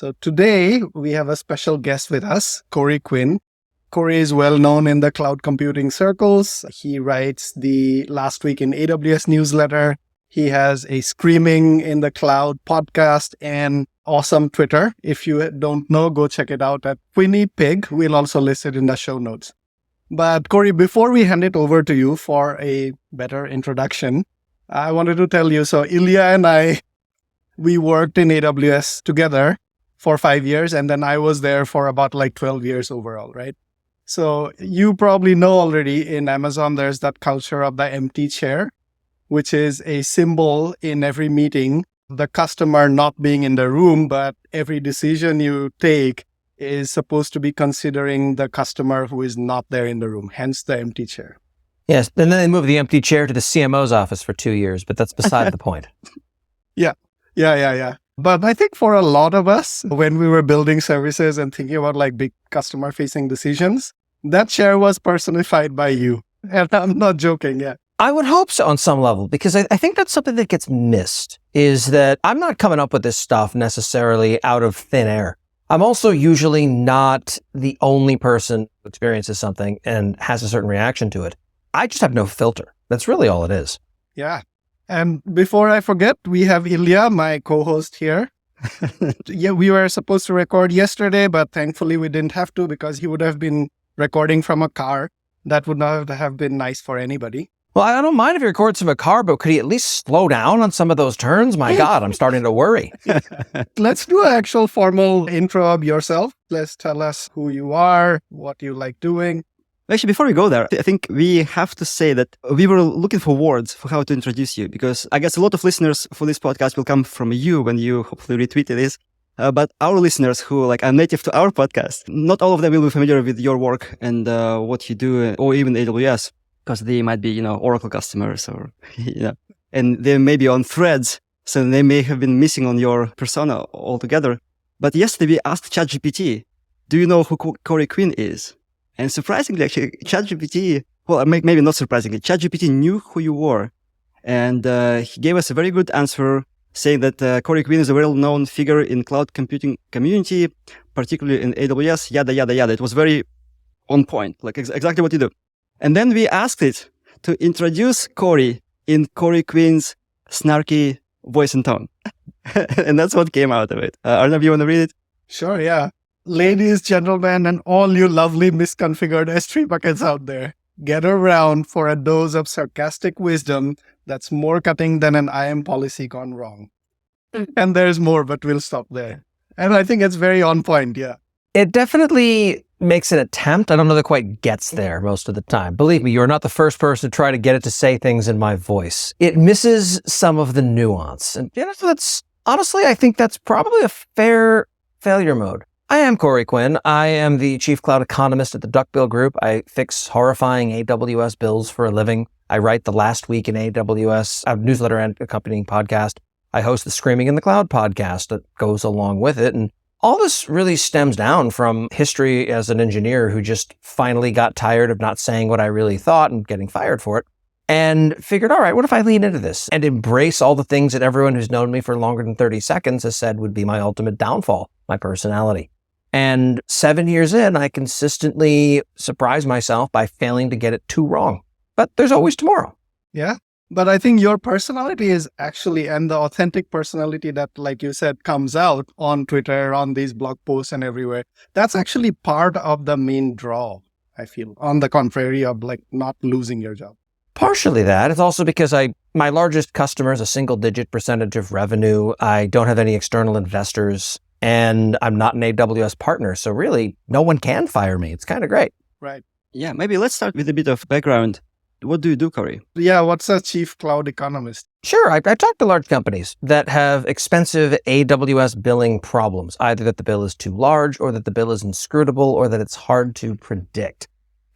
So today we have a special guest with us, Corey Quinn. Corey is well known in the cloud computing circles. He writes the Last Week in AWS newsletter. He has a Screaming in the Cloud podcast and awesome Twitter. If you don't know, go check it out at Quinny Pig. We'll also list it in the show notes. But Corey, before we hand it over to you for a better introduction, I wanted to tell you, so Ilya and we worked in AWS together for 5 years, and then I was there for about 12 years overall, right? So you probably know already in Amazon, there's that culture of the empty chair, which is a symbol in every meeting, the customer not being in the room, but every decision you take is supposed to be considering the customer who is not there in the room, hence the empty chair. Yes, and then they moved the empty chair to the CMO's office for 2 years, but that's beside the point. Yeah. But I think for a lot of us, when we were building services and thinking about big customer-facing decisions, that chair was personified by you. And I'm not joking, yeah. I would hope so on some level, because I think that's something that gets missed, is that I'm not coming up with this stuff necessarily out of thin air. I'm also usually not the only person who experiences something and has a certain reaction to it. I just have no filter. That's really all it is. Yeah. And before I forget, we have Ilya, my co-host here. Yeah, we were supposed to record yesterday, but thankfully we didn't have to because he would have been recording from a car. That would not have been nice for anybody. Well, I don't mind if he records from a car, but could he at least slow down on some of those turns? My God, I'm starting to worry. Let's do an actual formal intro of yourself. Let's tell us who you are, what you like doing. Actually, before we go there, I think we have to say that we were looking for words for how to introduce you, because I guess a lot of listeners for this podcast will come from you when you hopefully retweeted this. But our listeners who are native to our podcast, not all of them will be familiar with your work and what you do, or even AWS, because they might be, Oracle customers or, and they may be on threads. So they may have been missing on your persona altogether. But yesterday we asked ChatGPT, do you know who Corey Quinn is? And surprisingly, actually, ChatGPT, well, maybe not surprisingly, ChatGPT knew who you were. And he gave us a very good answer saying that Corey Quinn is a well-known figure in cloud computing community, particularly in AWS, yada, yada, yada. It was very on point, exactly what you do. And then we asked it to introduce Corey in Corey Quinn's snarky voice and tone. And that's what came out of it. Arnav, you want to read it? Sure, yeah. Ladies, gentlemen, and all you lovely misconfigured S3 buckets out there, gather around for a dose of sarcastic wisdom that's more cutting than an I am policy gone wrong. And there's more, but we'll stop there. And I think it's very on point, yeah. It definitely makes an attempt. I don't know that it quite gets there most of the time. Believe me, you're not the first person to try to get it to say things in my voice. It misses some of the nuance. And that's honestly, I think that's probably a fair failure mode. I am Corey Quinn. I am the Chief Cloud Economist at the Duckbill Group. I fix horrifying AWS bills for a living. I write the Last Week in AWS newsletter and accompanying podcast. I host the Screaming in the Cloud podcast that goes along with it. And all this really stems down from history as an engineer who just finally got tired of not saying what I really thought and getting fired for it, and figured, all right, what if I lean into this and embrace all the things that everyone who's known me for longer than 30 seconds has said would be my ultimate downfall, my personality. And 7 years in, I consistently surprise myself by failing to get it too wrong. But there's always tomorrow. Yeah. But I think your personality is actually, and the authentic personality that, like you said, comes out on Twitter, on these blog posts and everywhere, that's actually part of the main draw, I feel, on the contrary of not losing your job. Partially that. It's also because my largest customer is a single-digit percentage of revenue. I don't have any external investors, and I'm not an AWS partner. So really, no one can fire me. It's kind of great. Right. Yeah, maybe let's start with a bit of background. What do you do, Corey? Yeah, what's a Chief Cloud Economist? Sure. I talk to large companies that have expensive AWS billing problems, either that the bill is too large or that the bill is inscrutable or that it's hard to predict.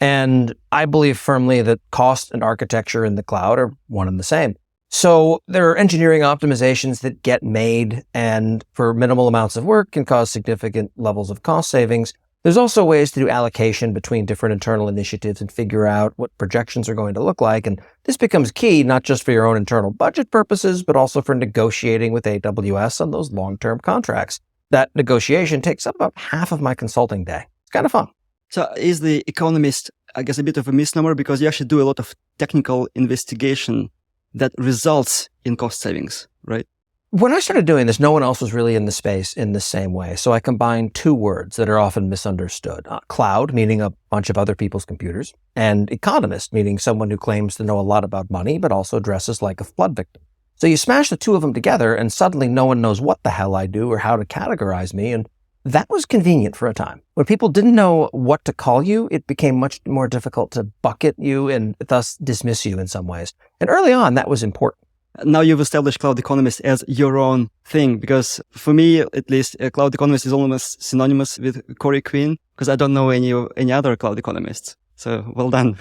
And I believe firmly that cost and architecture in the cloud are one and the same. So there are engineering optimizations that get made and for minimal amounts of work can cause significant levels of cost savings. There's also ways to do allocation between different internal initiatives and figure out what projections are going to look like. And this becomes key, not just for your own internal budget purposes, but also for negotiating with AWS on those long-term contracts. That negotiation takes up about half of my consulting day. It's kind of fun. So is the economist, I guess, a bit of a misnomer because you actually do a lot of technical investigation that results in cost savings, right? When I started doing this, no one else was really in the space in the same way. So I combined two words that are often misunderstood. Cloud, meaning a bunch of other people's computers, and economist, meaning someone who claims to know a lot about money, but also dresses like a flood victim. So you smash the two of them together and suddenly no one knows what the hell I do or how to categorize me. And that was convenient for a time. When people didn't know what to call you, it became much more difficult to bucket you and thus dismiss you in some ways. And early on, that was important. Now you've established Cloud Economist as your own thing, because for me, at least, a Cloud Economist is almost synonymous with Corey Quinn, because I don't know any other Cloud Economists. So well done.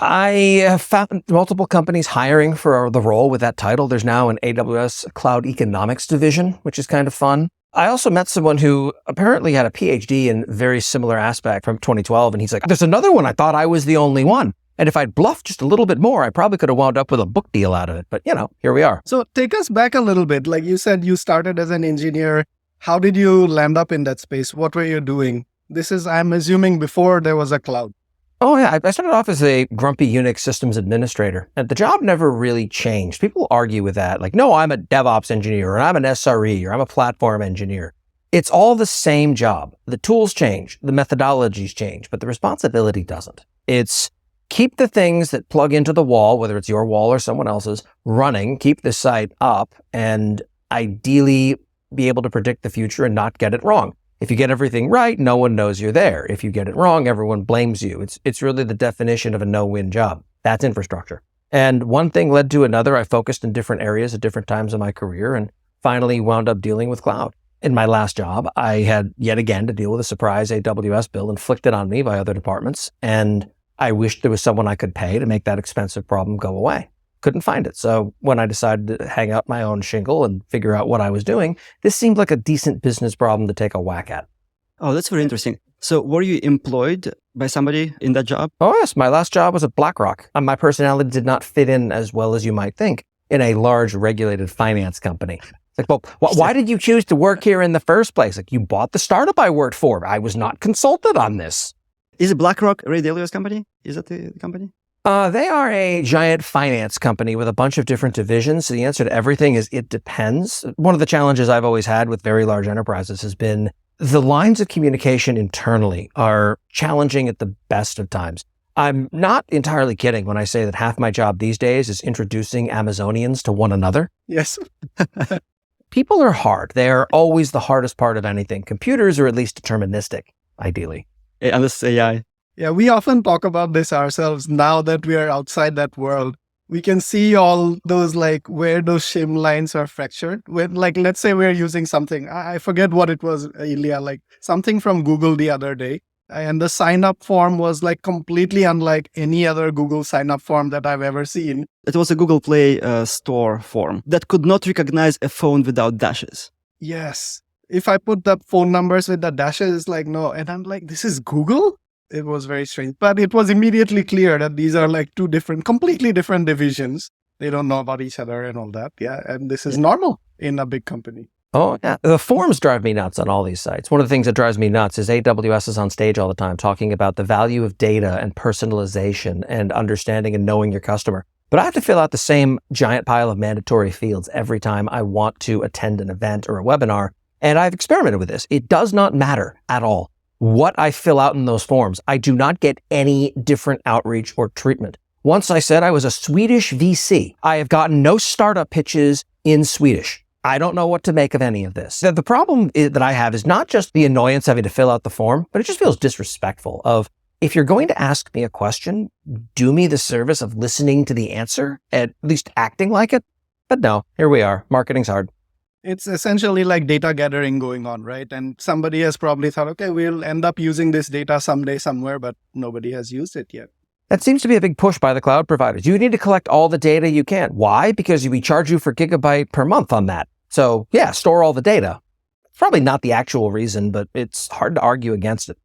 I have found multiple companies hiring for the role with that title. There's now an AWS Cloud Economics division, which is kind of fun. I also met someone who apparently had a PhD in very similar aspect from 2012. And he's like, there's another one. I thought I was the only one. And if I'd bluffed just a little bit more, I probably could have wound up with a book deal out of it. But, here we are. So take us back a little bit. Like you said, you started as an engineer. How did you land up in that space? What were you doing? This is, I'm assuming, before there was a cloud. Oh, yeah. I started off as a grumpy Unix systems administrator. And the job never really changed. People argue with that. Like, no, I'm a DevOps engineer, or I'm an SRE, or I'm a platform engineer. It's all the same job. The tools change, the methodologies change, but the responsibility doesn't. It's keep the things that plug into the wall, whether it's your wall or someone else's, running, keep the site up, and ideally be able to predict the future and not get it wrong. If you get everything right, no one knows you're there. If you get it wrong, everyone blames you. It's really the definition of a no-win job. That's infrastructure. And one thing led to another. I focused in different areas at different times in my career and finally wound up dealing with cloud. In my last job, I had yet again to deal with a surprise AWS bill inflicted on me by other departments, and I wished there was someone I could pay to make that expensive problem go away. Couldn't find it. So when I decided to hang out my own shingle and figure out what I was doing, this seemed like a decent business problem to take a whack at. Oh, that's very interesting. So were you employed by somebody in that job? Oh, yes. My last job was at BlackRock. My personality did not fit in as well as you might think in a large regulated finance company. It's like, well, why did you choose to work here in the first place? Like, you bought the startup I worked for. I was not consulted on this. Is it BlackRock a Ray Dalio's company? Is that the company? They are a giant finance company with a bunch of different divisions. So the answer to everything is it depends. One of the challenges I've always had with very large enterprises has been the lines of communication internally are challenging at the best of times. I'm not entirely kidding when I say that half my job these days is introducing Amazonians to one another. Yes. People are hard. They are always the hardest part of anything. Computers are at least deterministic, ideally. Unless AI. Yeah, we often talk about this ourselves now that we are outside that world. We can see all those, like, where those shim lines are fractured. When, like, let's say we're using something, I forget what it was, Ilya, like something from Google the other day. And the sign-up form was like completely unlike any other Google sign-up form that I've ever seen. It was a Google Play Store form that could not recognize a phone without dashes. Yes. If I put the phone numbers with the dashes, it's like, no. And I'm like, this is Google? It was very strange. But it was immediately clear that these are like two completely different divisions. They don't know about each other and all that. Yeah. And this is normal in a big company. Oh, yeah. The forms drive me nuts on all these sites. One of the things that drives me nuts is AWS is on stage all the time talking about the value of data and personalization and understanding and knowing your customer. But I have to fill out the same giant pile of mandatory fields every time I want to attend an event or a webinar. And I've experimented with this. It does not matter at all what I fill out in those forms. I do not get any different outreach or treatment. Once I said I was a Swedish VC. I have gotten no startup pitches in Swedish. I don't know what to make of any of this. The problem that I have is not just the annoyance having to fill out the form, but it just feels disrespectful of, if you're going to ask me a question, do me the service of listening to the answer, at least acting like it. But no, here we are. Marketing's hard. It's essentially like data gathering going on, right? And somebody has probably thought, okay, we'll end up using this data someday somewhere, but nobody has used it yet. That seems to be a big push by the cloud providers. You need to collect all the data you can. Why? Because we charge you for gigabyte per month on that. So yeah, store all the data. Probably not the actual reason, but it's hard to argue against it.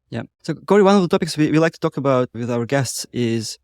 Yeah. So Corey, one of the topics we like to talk about with our guests is,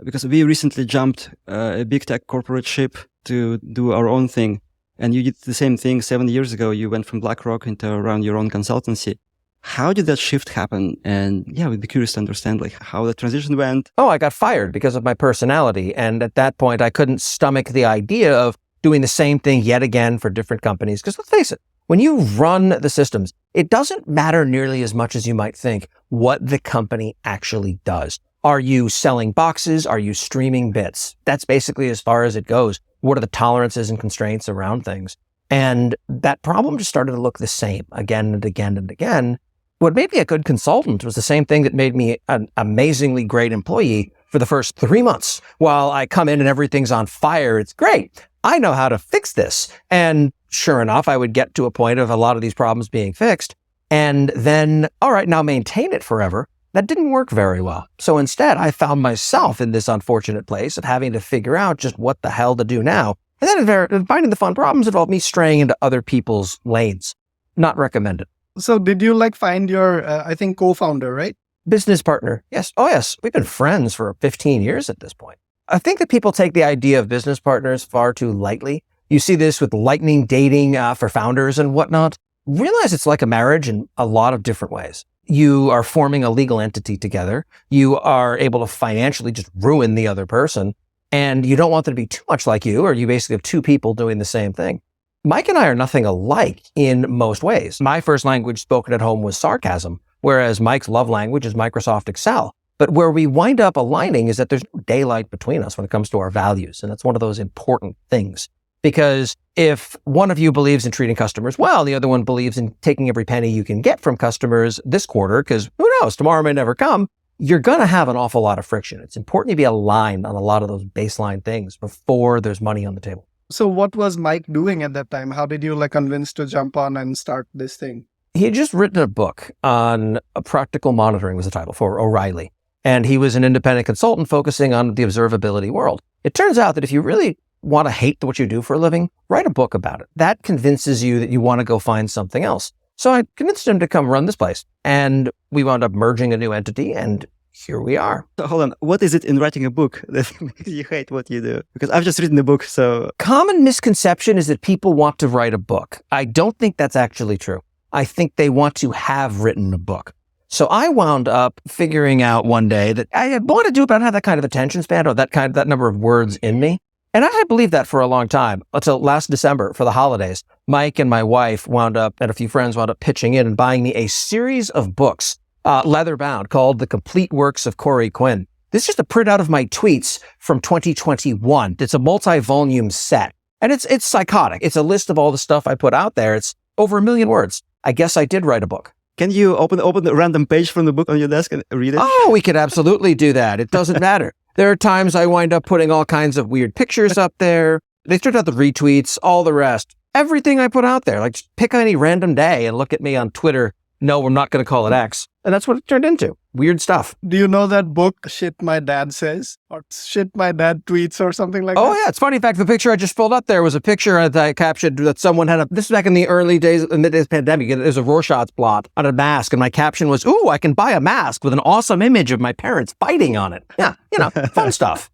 because we recently jumped a big tech corporate ship to do our own thing. And you did the same thing 7 years ago. You went from BlackRock into around your own consultancy. How did that shift happen? And yeah, we'd be curious to understand like how the transition went. Oh, I got fired because of my personality. And at that point, I couldn't stomach the idea of doing the same thing yet again for different companies. Because let's face it, when you run the systems, it doesn't matter nearly as much as you might think what the company actually does. Are you selling boxes? Are you streaming bits? That's basically as far as it goes. What are the tolerances and constraints around things? And that problem just started to look the same again and again and again. What made me a good consultant was the same thing that made me an amazingly great employee for the first 3 months. While I come in and everything's on fire, it's great. I know how to fix this. And sure enough, I would get to a point of a lot of these problems being fixed. And then, all right, now maintain it forever. That didn't work very well. So instead, I found myself in this unfortunate place of having to figure out just what the hell to do now. And then finding the fun problems involved me straying into other people's lanes. Not recommended. So did you find your, I think, co-founder, right? Business partner. Yes. Oh, yes. We've been friends for 15 years at this point. I think that people take the idea of business partners far too lightly. You see this with lightning dating for founders and whatnot. Realize it's like a marriage in a lot of different ways. You are forming a legal entity together. You are able to financially just ruin the other person. And you don't want them to be too much like you, or you basically have two people doing the same thing. Mike and I are nothing alike in most ways. My first language spoken at home was sarcasm, whereas Mike's love language is Microsoft Excel. But where we wind up aligning is that there's no daylight between us when it comes to our values. And that's one of those important things. Because if one of you believes in treating customers well, the other one believes in taking every penny you can get from customers this quarter, because who knows, tomorrow may never come, you're going to have an awful lot of friction. It's important to be aligned on a lot of those baseline things before there's money on the table. So what was Mike doing at that time? How did you convince to jump on and start this thing? He had just written a book on practical monitoring was the title for O'Reilly. And he was an independent consultant focusing on the observability world. It turns out that if you really want to hate what you do for a living, write a book about it. That convinces you that you want to go find something else. So I convinced him to come run this place. And we wound up merging a new entity, and here we are. So hold on. What is it in writing a book that makes you hate what you do? Because I've just written a book, so... Common misconception is that people want to write a book. I don't think that's actually true. I think they want to have written a book. So I wound up figuring out one day that I want to do it, but I don't have that kind of attention span or that number of words in me. And I had believed that for a long time until last December for the holidays. Mike and my wife and a few friends wound up pitching in and buying me a series of books, leather bound, called The Complete Works of Corey Quinn. This is just a printout of my tweets from 2021. It's a multi-volume set. And it's psychotic. It's a list of all the stuff I put out there. It's over 1 million words. I guess I did write a book. Can you open a random page from the book on your desk and read it? Oh, we could absolutely do that. It doesn't matter. There are times I wind up putting all kinds of weird pictures up there. They start out the retweets, all the rest. Everything I put out there. Just pick any random day and look at me on Twitter. No, we're not going to call it X. And that's what it turned into. Weird stuff. Do you know that book, Shit My Dad Says? Or Shit My Dad Tweets or something like that? Oh, yeah. It's funny. In fact, the picture I just pulled up there was a picture that I captured that someone had this was back in the early days, in the pandemic. There's a Rorschach blot on a mask. And my caption was, ooh, I can buy a mask with an awesome image of my parents fighting on it. Yeah. Fun stuff.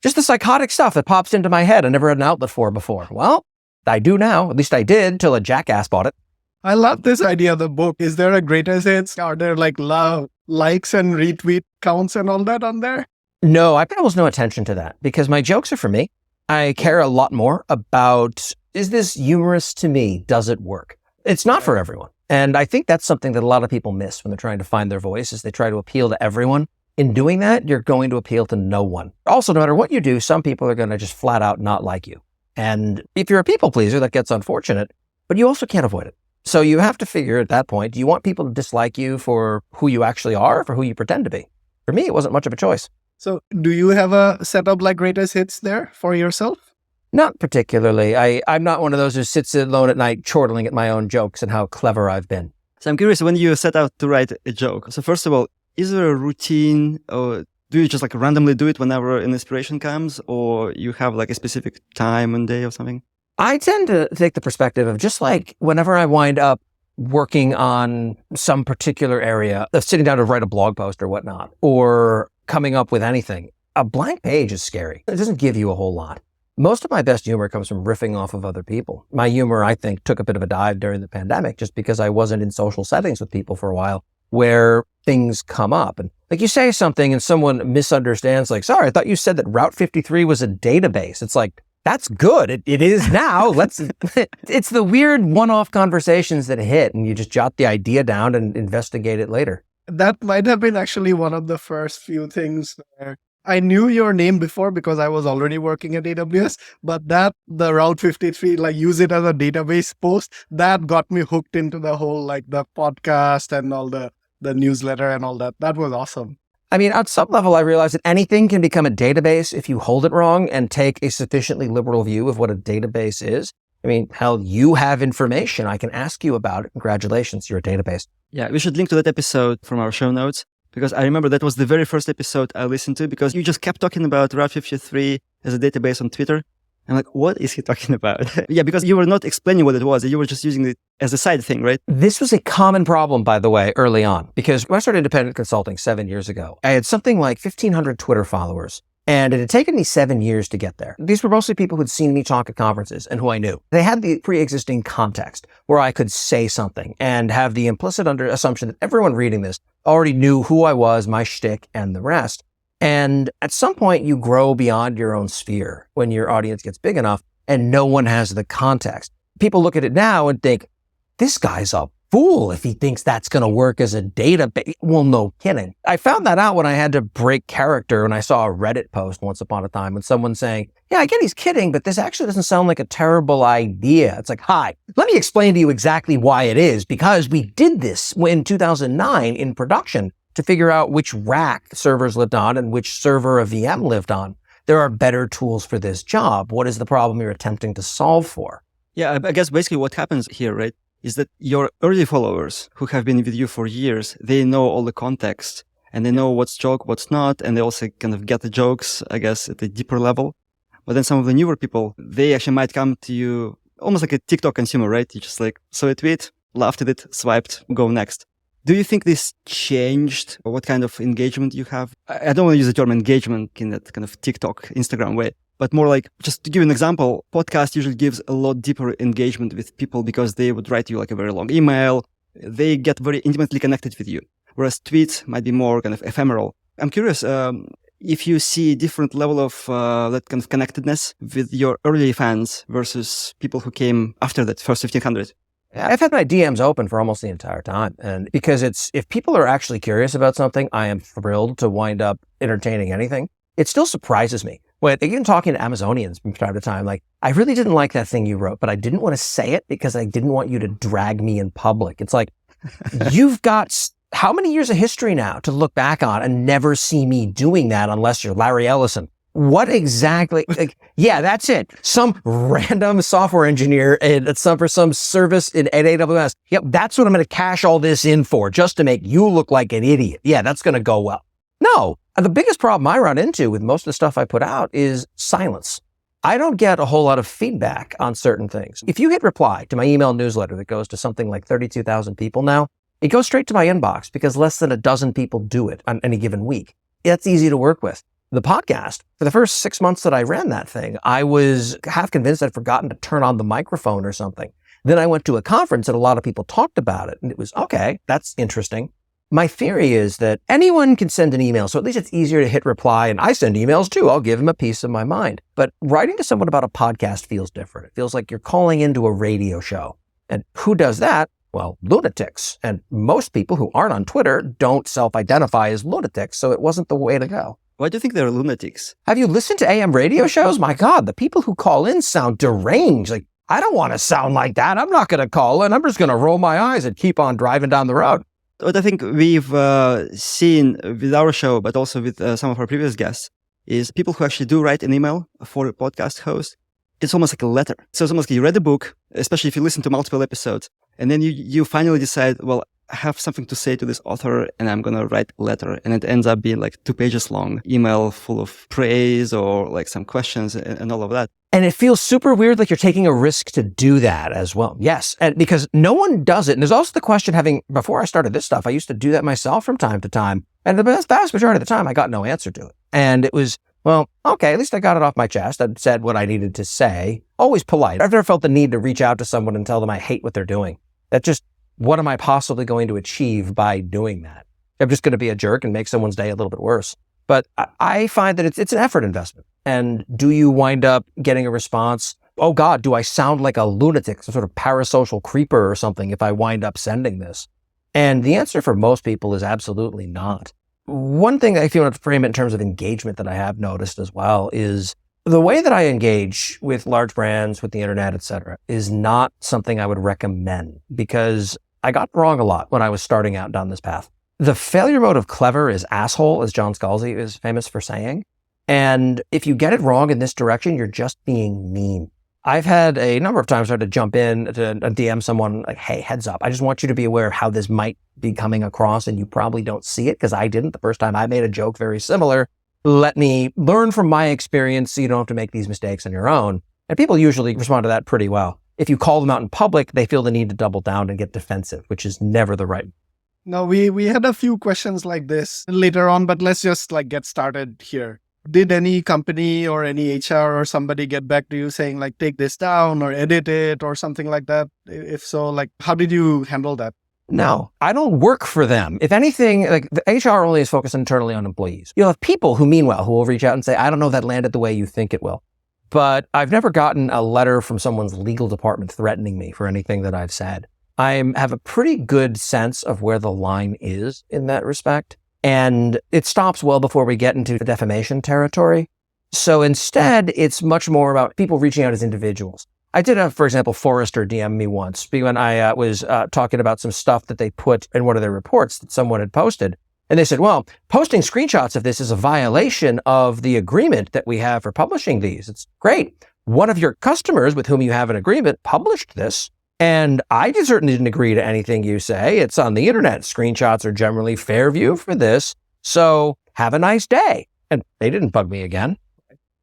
Just the psychotic stuff that pops into my head I never had an outlet for before. Well, I do now. At least I did till a jackass bought it. I love this idea of the book. Is there a greatest hits? Are there likes and retweet counts and all that on there? No, I pay almost no attention to that because my jokes are for me. I care a lot more about, is this humorous to me? Does it work? It's not for everyone. And I think that's something that a lot of people miss when they're trying to find their voice is they try to appeal to everyone. In doing that, you're going to appeal to no one. Also, no matter what you do, some people are going to just flat out not like you. And if you're a people pleaser, that gets unfortunate, but you also can't avoid it. So you have to figure at that point, do you want people to dislike you for who you actually are or for who you pretend to be? For me, it wasn't much of a choice. So do you have a setup like greatest hits there for yourself? Not particularly. I'm not one of those who sits alone at night chortling at my own jokes and how clever I've been. So I'm curious, when you set out to write a joke, so first of all, is there a routine or do you just randomly do it whenever an inspiration comes or you have a specific time and day or something? I tend to take the perspective of just whenever I wind up working on some particular area of sitting down to write a blog post or whatnot, or coming up with anything, a blank page is scary. It doesn't give you a whole lot. Most of my best humor comes from riffing off of other people. My humor, I think, took a bit of a dive during the pandemic just because I wasn't in social settings with people for a while where things come up. And like you say something and someone misunderstands, like, sorry, I thought you said that Route 53 was a database. It's like, that's good. It is now. It's the weird one-off conversations that hit and you just jot the idea down and investigate it later. That might have been actually one of the first few things where I knew your name before because I was already working at AWS, but the Route 53, like use it as a database post, that got me hooked into the whole, like the podcast and all the newsletter and all that. That was awesome. I mean, at some level, I realized that anything can become a database if you hold it wrong and take a sufficiently liberal view of what a database is. I mean, hell, you have information. I can ask you about it. Congratulations, you're a database. Yeah, we should link to that episode from our show notes, because I remember that was the very first episode I listened to, because you just kept talking about Route 53 as a database on Twitter. I'm like, what is he talking about? Yeah, because you were not explaining what it was. You were just using it as a side thing, right? This was a common problem, by the way, early on, because when I started independent consulting 7 years ago, I had something like 1,500 Twitter followers. And it had taken me 7 years to get there. These were mostly people who'd seen me talk at conferences and who I knew. They had the pre-existing context where I could say something and have the implicit assumption that everyone reading this already knew who I was, my shtick, and the rest. And at some point, you grow beyond your own sphere when your audience gets big enough and no one has the context. People look at it now and think, this guy's a fool if he thinks that's going to work as a database. Well, no kidding. I found that out when I had to break character when I saw a Reddit post once upon a time with someone saying, yeah, I get he's kidding, but this actually doesn't sound like a terrible idea. It's like, hi, let me explain to you exactly why it is, because we did this in 2009 in production to figure out which rack servers lived on and which server a VM lived on. There are better tools for this job. What is the problem you're attempting to solve for? Yeah, I guess basically what happens here, right, is that your early followers who have been with you for years, they know all the context and they know what's joke, what's not, and they also kind of get the jokes, I guess, at a deeper level. But then some of the newer people, they actually might come to you almost like a TikTok consumer, right? You just like saw a tweet, laughed at it, swiped, go next. Do you think this changed what kind of engagement you have? I don't want to use the term engagement in that kind of TikTok, Instagram way, but more like, just to give you an example, podcast usually gives a lot deeper engagement with people because they would write you like a very long email. They get very intimately connected with you, whereas tweets might be more kind of ephemeral. I'm curious if you see different level of that kind of connectedness with your early fans versus people who came after that first 1,500. I've had my DMs open for almost the entire time. And because if people are actually curious about something, I am thrilled to wind up entertaining anything. It still surprises me. When even talking to Amazonians from time to time, like, I really didn't like that thing you wrote, but I didn't want to say it because I didn't want you to drag me in public. It's like, you've got how many years of history now to look back on and never see me doing that unless you're Larry Ellison. What exactly? Like, yeah, that's it. Some random software engineer for some service at AWS. Yep, that's what I'm going to cash all this in for, just to make you look like an idiot. Yeah, that's going to go well. No, the biggest problem I run into with most of the stuff I put out is silence. I don't get a whole lot of feedback on certain things. If you hit reply to my email newsletter that goes to something like 32,000 people now, it goes straight to my inbox because less than a dozen people do it on any given week. That's easy to work with. The podcast, for the first 6 months that I ran that thing, I was half convinced I'd forgotten to turn on the microphone or something. Then I went to a conference and a lot of people talked about it. And it was, okay, that's interesting. My theory is that anyone can send an email, so at least it's easier to hit reply. And I send emails too. I'll give them a piece of my mind. But writing to someone about a podcast feels different. It feels like you're calling into a radio show. And who does that? Well, lunatics. And most people who aren't on Twitter don't self-identify as lunatics, so it wasn't the way to go. Why do you think they're lunatics? Have you listened to AM radio shows? My God, the people who call in sound deranged. Like, I don't want to sound like that. I'm not going to call in. I'm just going to roll my eyes and keep on driving down the road. What I think we've seen with our show, but also with some of our previous guests, is people who actually do write an email for a podcast host. It's almost like a letter. So it's almost like you read a book, especially if you listen to multiple episodes, and then you finally decide, well, I have something to say to this author and I'm going to write a letter. And it ends up being like 2 pages long email full of praise or like some questions and all of that. And it feels super weird, like you're taking a risk to do that as well. Yes. And because no one does it. And there's also the question before I started this stuff, I used to do that myself from time to time. And the vast majority of the time, I got no answer to it. And it was Well, okay, at least I got it off my chest. I said what I needed to say. Always polite. I've never felt the need to reach out to someone and tell them I hate what they're doing. That's just, what am I possibly going to achieve by doing that? I'm just going to be a jerk and make someone's day a little bit worse. But I find that it's an effort investment. And do you wind up getting a response? Oh God, do I sound like a lunatic, some sort of parasocial creeper or something if I wind up sending this? And the answer for most people is absolutely not. One thing, if you want to frame it in terms of engagement, that I have noticed as well is the way that I engage with large brands, with the internet, et cetera, is not something I would recommend, because I got wrong a lot when I was starting out down this path. The failure mode of clever is asshole, as John Scalzi is famous for saying. And if you get it wrong in this direction, you're just being mean. I've had a number of times where I had to jump in to DM someone like, hey, heads up. I just want you to be aware of how this might be coming across, and you probably don't see it because I didn't the first time I made a joke very similar. Let me learn from my experience so you don't have to make these mistakes on your own. And people usually respond to that pretty well. If you call them out in public, they feel the need to double down and get defensive, which is never the right. No, we had a few questions like this later on, but let's just get started here. Did any company or any HR or somebody get back to you saying take this down or edit it or something like that? If so, how did you handle that? No, I don't work for them. If anything, the HR only is focused internally on employees. You'll have people who mean well, who will reach out and say, I don't know if that landed the way you think it will. But I've never gotten a letter from someone's legal department threatening me for anything that I've said. I have a pretty good sense of where the line is in that respect. And it stops well before we get into the defamation territory. So instead, it's much more about people reaching out as individuals. I did have, for example, Forrester DM me once when I was talking about some stuff that they put in one of their reports that someone had posted. And they said, well, posting screenshots of this is a violation of the agreement that we have for publishing these. It's great. One of your customers with whom you have an agreement published this. And I certainly didn't agree to anything you say. It's on the internet. Screenshots are generally fair view for this. So have a nice day. And they didn't bug me again.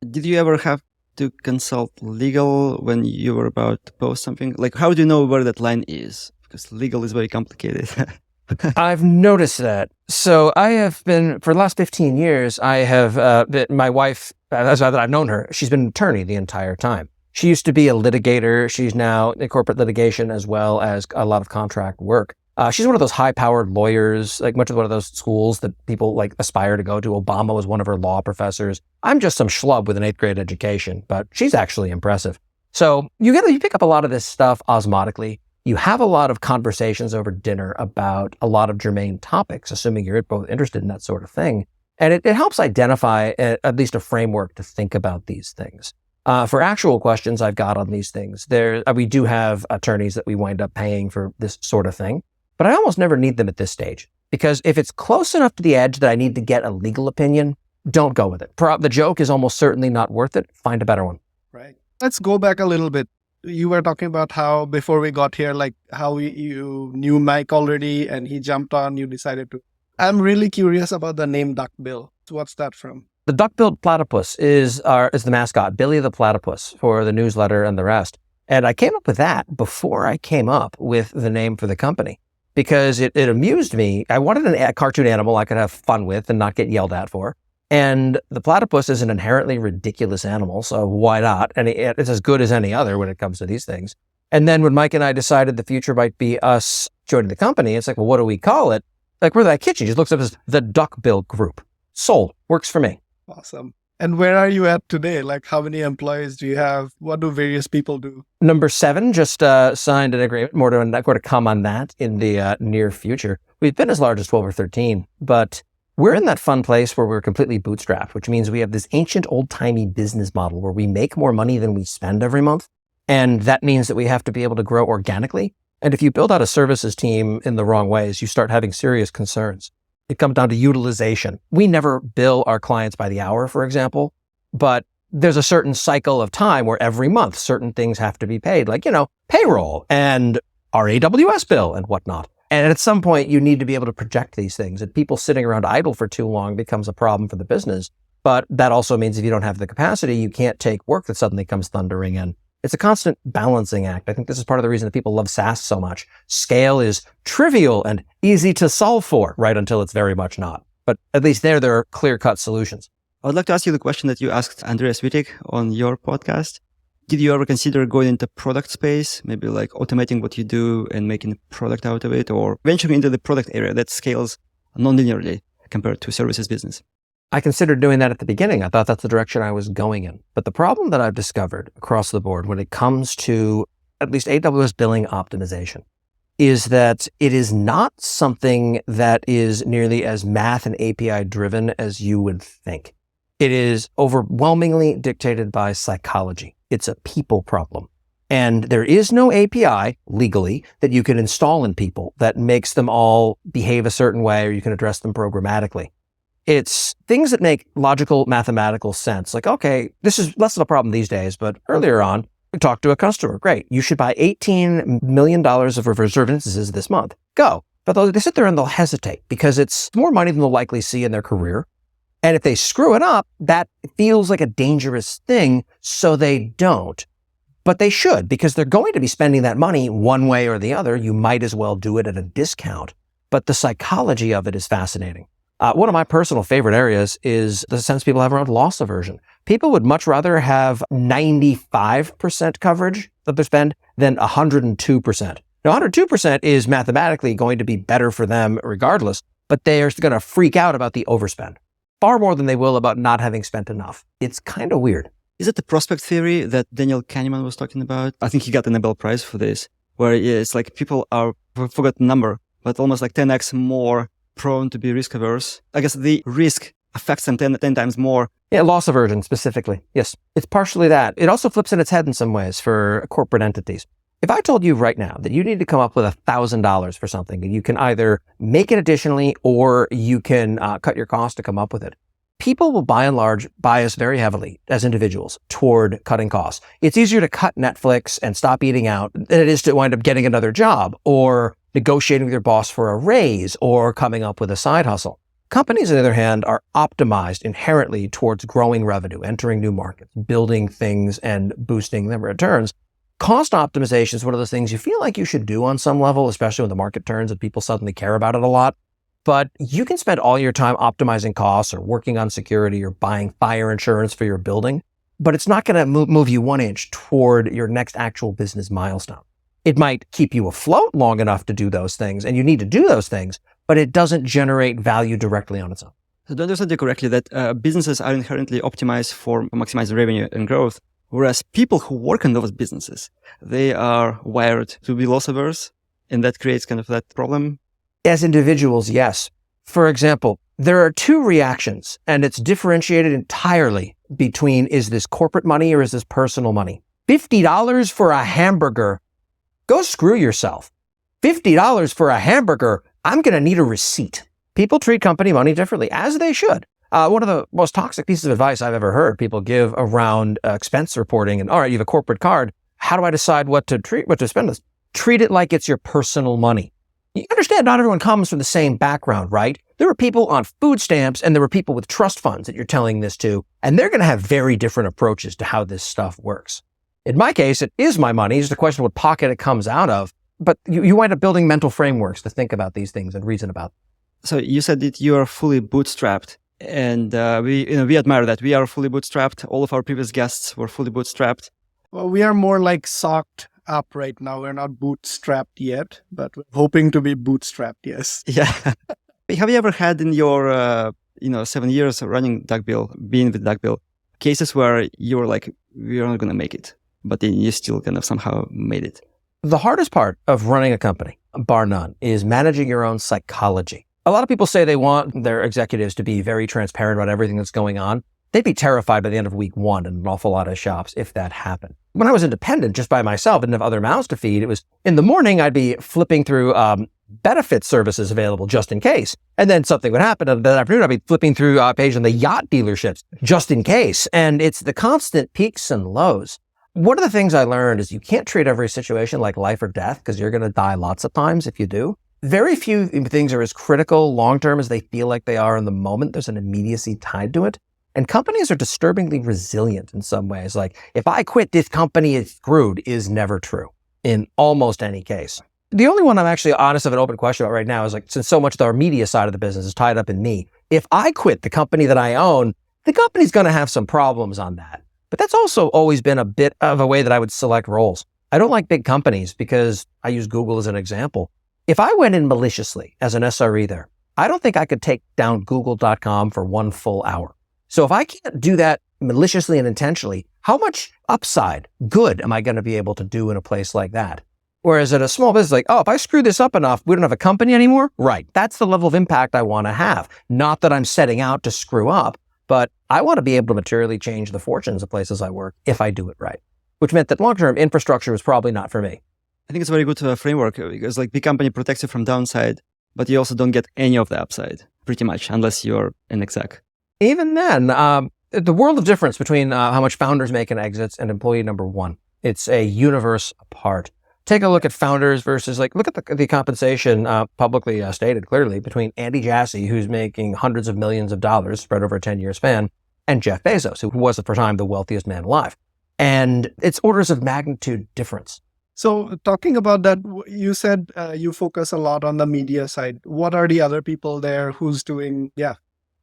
Did you ever have to consult legal when you were about to post something? How do you know where that line is? Because legal is very complicated. I've noticed that. So I have been, for the last 15 years, I have, my wife, as I've known her, she's been an attorney the entire time. She used to be a litigator. She's now in corporate litigation as well as a lot of contract work. She's one of those high-powered lawyers, much of one of those schools that people aspire to go to. Obama was one of her law professors. I'm just some schlub with an 8th grade education, but she's actually impressive. So you pick up a lot of this stuff osmotically. You have a lot of conversations over dinner about a lot of germane topics, assuming you're both interested in that sort of thing. And it helps identify at least a framework to think about these things. For actual questions I've got on these things, we do have attorneys that we wind up paying for this sort of thing, but I almost never need them at this stage, because if it's close enough to the edge that I need to get a legal opinion, don't go with it. The joke is almost certainly not worth it. Find a better one. Right. Let's go back a little bit. You were talking about how before we got here, how you knew Mike already and he jumped on, you decided to. I'm really curious about the name Duckbill. What's that from? The duck-billed platypus is the mascot, Billy the Platypus, for the newsletter and the rest. And I came up with that before I came up with the name for the company, because it amused me. I wanted a cartoon animal I could have fun with and not get yelled at for. And the platypus is an inherently ridiculous animal, so why not? And it's as good as any other when it comes to these things. And then when Mike and I decided the future might be us joining the company, it's well, what do we call it? We're that kitchen. He just looks up as the Duckbill Group. Sold. Works for me. Awesome. And where are you at today? How many employees do you have? What do various people do? Number 7 just signed an agreement. More to come on that in the near future. We've been as large as 12 or 13, but we're in that fun place where we're completely bootstrapped, which means we have this ancient old-timey business model where we make more money than we spend every month. And that means that we have to be able to grow organically. And if you build out a services team in the wrong ways, you start having serious concerns. It comes down to utilization. We never bill our clients by the hour, for example, but there's a certain cycle of time where every month certain things have to be paid, payroll and our AWS bill and whatnot. And at some point, you need to be able to project these things. And people sitting around idle for too long becomes a problem for the business. But that also means if you don't have the capacity, you can't take work that suddenly comes thundering in. It's a constant balancing act. I think this is part of the reason that people love SaaS so much. Scale is trivial and easy to solve for, right until it's very much not. But at least there are clear-cut solutions. I would like to ask you the question that you asked Andreas Wittig on your podcast. Did you ever consider going into product space, maybe like automating what you do and making a product out of it, or venturing into the product area that scales non-linearly compared to services business? I considered doing that at the beginning. I thought that's the direction I was going in. But the problem that I've discovered across the board when it comes to at least AWS billing optimization is that it is not something that is nearly as math and API driven as you would think. It is overwhelmingly dictated by psychology. It's a people problem. And there is no API legally that you can install in people that makes them all behave a certain way, or you can address them programmatically. It's things that make logical mathematical sense. Like, okay, this is less of a problem these days, but earlier on, we talked to a customer. Great. You should buy $18 million of reserved instances this month. Go. But they sit there and they'll hesitate because it's more money than they'll likely see in their career. And if they screw it up, that feels like a dangerous thing, so they don't. But they should, because they're going to be spending that money one way or the other. You might as well do it at a discount. But the psychology of it is fascinating. One of my personal favorite areas is the sense people have around loss aversion. People would much rather have 95% coverage of their spend than 102%. Now, 102% is mathematically going to be better for them regardless, but they are going to freak out about the overspend far more than they will about not having spent enough. It's kind of weird. Is it the prospect theory that Daniel Kahneman was talking about? I think he got the Nobel Prize for this, where it's like people are, I forgot the number, but almost like 10x more prone to be risk averse. I guess the risk affects them 10 times more. Yeah, loss aversion specifically. Yes, it's partially that. It also flips in its head in some ways for corporate entities. If I told you right now that you need to come up with $1,000 for something, and you can either make it additionally or you can cut your cost to come up with it, people will by and large bias very heavily as individuals toward cutting costs. It's easier to cut Netflix and stop eating out than it is to wind up getting another job or negotiating with your boss for a raise or coming up with a side hustle. Companies, on the other hand, are optimized inherently towards growing revenue, entering new markets, building things and boosting their returns. Cost optimization is one of those things you feel like you should do on some level, especially when the market turns and people suddenly care about it a lot. But you can spend all your time optimizing costs or working on security or buying fire insurance for your building, but it's not going to move you 1 inch toward your next actual business milestone. It might keep you afloat long enough to do those things, and you need to do those things, but it doesn't generate value directly on its own. So do I understand you correctly that businesses are inherently optimized for maximizing revenue and growth, whereas people who work in those businesses, they are wired to be loss averse, and that creates kind of that problem? As individuals, yes. For example, there are two reactions, and it's differentiated entirely between is this corporate money or is this personal money? $50 for a hamburger. Go screw yourself. $50 for a hamburger. I'm going to need a receipt. People treat company money differently, as they should. One of the most toxic pieces of advice I've ever heard people give around expense reporting and, all right, you have a corporate card. How do I decide what to spend this? Treat it like it's your personal money. You understand not everyone comes from the same background, right? There were people on food stamps and there were people with trust funds that you're telling this to, and they're going to have very different approaches to how this stuff works. In my case, it is my money. It's the question of what pocket it comes out of. But you wind up building mental frameworks to think about these things and reason about them. So you said that you are fully bootstrapped, and we admire that. We are fully bootstrapped. All of our previous guests were fully bootstrapped. Well, we are more like socked up right now. We're not bootstrapped yet, but we're hoping to be bootstrapped, yes. Yeah. Have you ever had in your 7 years of running Duckbill, being with Duckbill, cases where you were like, we're not going to make it, but then you still kind of somehow made it? The hardest part of running a company, bar none, is managing your own psychology. A lot of people say they want their executives to be very transparent about everything that's going on. They'd be terrified by the end of week one in an awful lot of shops if that happened. When I was independent, just by myself, didn't have other mouths to feed, it was in the morning, I'd be flipping through benefit services available just in case. And then something would happen. And that afternoon, I'd be flipping through a page on the yacht dealerships just in case. And it's the constant peaks and lows. One of the things I learned is you can't treat every situation like life or death because you're going to die lots of times if you do. Very few things are as critical long-term as they feel like they are in the moment. There's an immediacy tied to it. And companies are disturbingly resilient in some ways. Like, if I quit, this company is screwed is never true in almost any case. The only one I'm actually honest of an open question about right now is like, since so much of our media side of the business is tied up in me, if I quit the company that I own, the company's going to have some problems on that. But that's also always been a bit of a way that I would select roles. I don't like big companies because I use Google as an example. If I went in maliciously as an SRE there, I don't think I could take down google.com for 1 full hour. So if I can't do that maliciously and intentionally, how much upside, good, am I going to be able to do in a place like that? Whereas at a small business, like, oh, if I screw this up enough, we don't have a company anymore. Right. That's the level of impact I want to have. Not that I'm setting out to screw up, but I want to be able to materially change the fortunes of places I work if I do it right, which meant that long-term infrastructure was probably not for me. I think it's a very good framework because like big company protects you from downside, but you also don't get any of the upside pretty much unless you're an exec. Even then, the world of difference between how much founders make in exits and employee number one, it's a universe apart. Take a look at founders versus look at the compensation publicly stated clearly between Andy Jassy, who's making hundreds of millions of dollars spread over a 10-year span, and Jeff Bezos, who was at the time the wealthiest man alive. And it's orders of magnitude difference. So talking about that, you said you focus a lot on the media side. What are the other people there who's doing, Not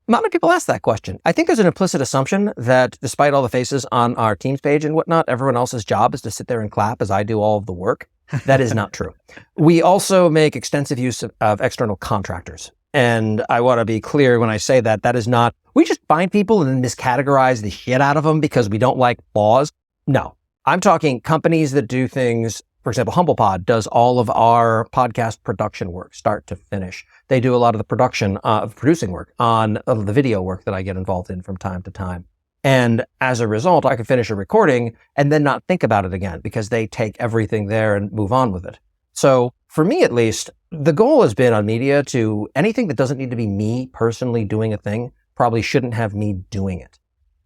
many people ask that question. I think there's an implicit assumption that despite all the faces on our Teams page and whatnot, everyone else's job is to sit there and clap as I do all of the work. That is not true. We also make extensive use of external contractors. And I want to be clear when I say that, that is not, we just find people and then miscategorize the shit out of them because we don't like laws. No, I'm talking companies that do things. For example, HumblePod does all of our podcast production work, start to finish. They do a lot of the producing work on the video work that I get involved in from time to time. And as a result, I can finish a recording and then not think about it again because they take everything there and move on with it. So for me, at least, the goal has been on media to anything that doesn't need to be me personally doing a thing probably shouldn't have me doing it.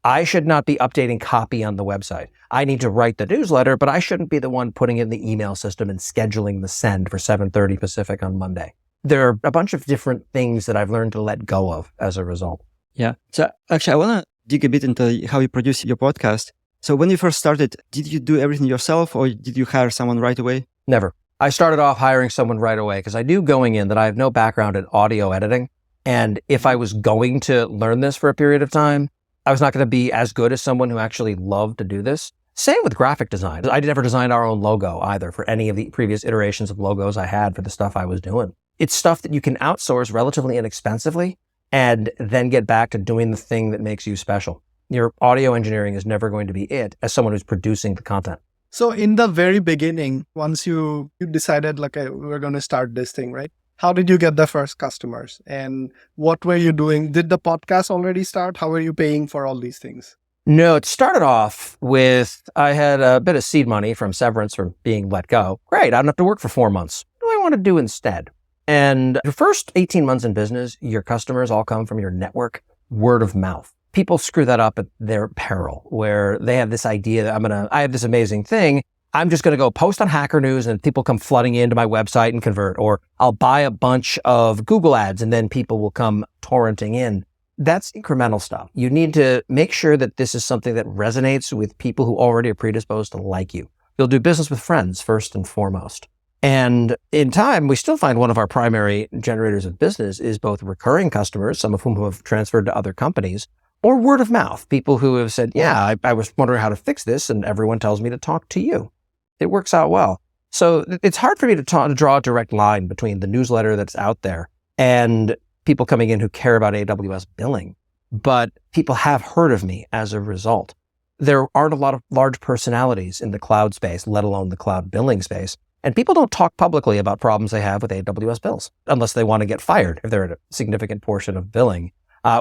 I should not be updating copy on the website. I need to write the newsletter, but I shouldn't be the one putting in the email system and scheduling the send for 7:30 Pacific on Monday. There are a bunch of different things that I've learned to let go of as a result. Yeah. So actually, I want to dig a bit into how you produce your podcast. So when you first started, did you do everything yourself or did you hire someone right away? Never. I started off hiring someone right away because I knew going in that I have no background in audio editing. And if I was going to learn this for a period of time, I was not going to be as good as someone who actually loved to do this. Same with graphic design. I never designed our own logo either for any of the previous iterations of logos I had for the stuff I was doing. It's stuff that you can outsource relatively inexpensively and then get back to doing the thing that makes you special. Your audio engineering is never going to be it as someone who's producing the content. So in the very beginning, once you decided we're going to start this thing, right? How did you get the first customers and what were you doing? Did the podcast already start? How were you paying for all these things? No, it started off with, I had a bit of seed money from severance from being let go. Great, I don't have to work for 4 months. What do I want to do instead? And the first 18 months in business, your customers all come from your network, word of mouth. People screw that up at their peril, where they have this idea that I have this amazing thing. I'm just going to go post on Hacker News and people come flooding into my website and convert, or I'll buy a bunch of Google ads and then people will come torrenting in. That's incremental stuff. You need to make sure that this is something that resonates with people who already are predisposed to like you. You'll do business with friends first and foremost. And in time, we still find one of our primary generators of business is both recurring customers, some of whom have transferred to other companies, or word of mouth, people who have said, yeah, I was wondering how to fix this and everyone tells me to talk to you. It works out well. So it's hard for me to draw a direct line between the newsletter that's out there and people coming in who care about AWS billing, but people have heard of me as a result. There aren't a lot of large personalities in the cloud space, let alone the cloud billing space. And people don't talk publicly about problems they have with AWS bills, unless they want to get fired if they're at a significant portion of billing.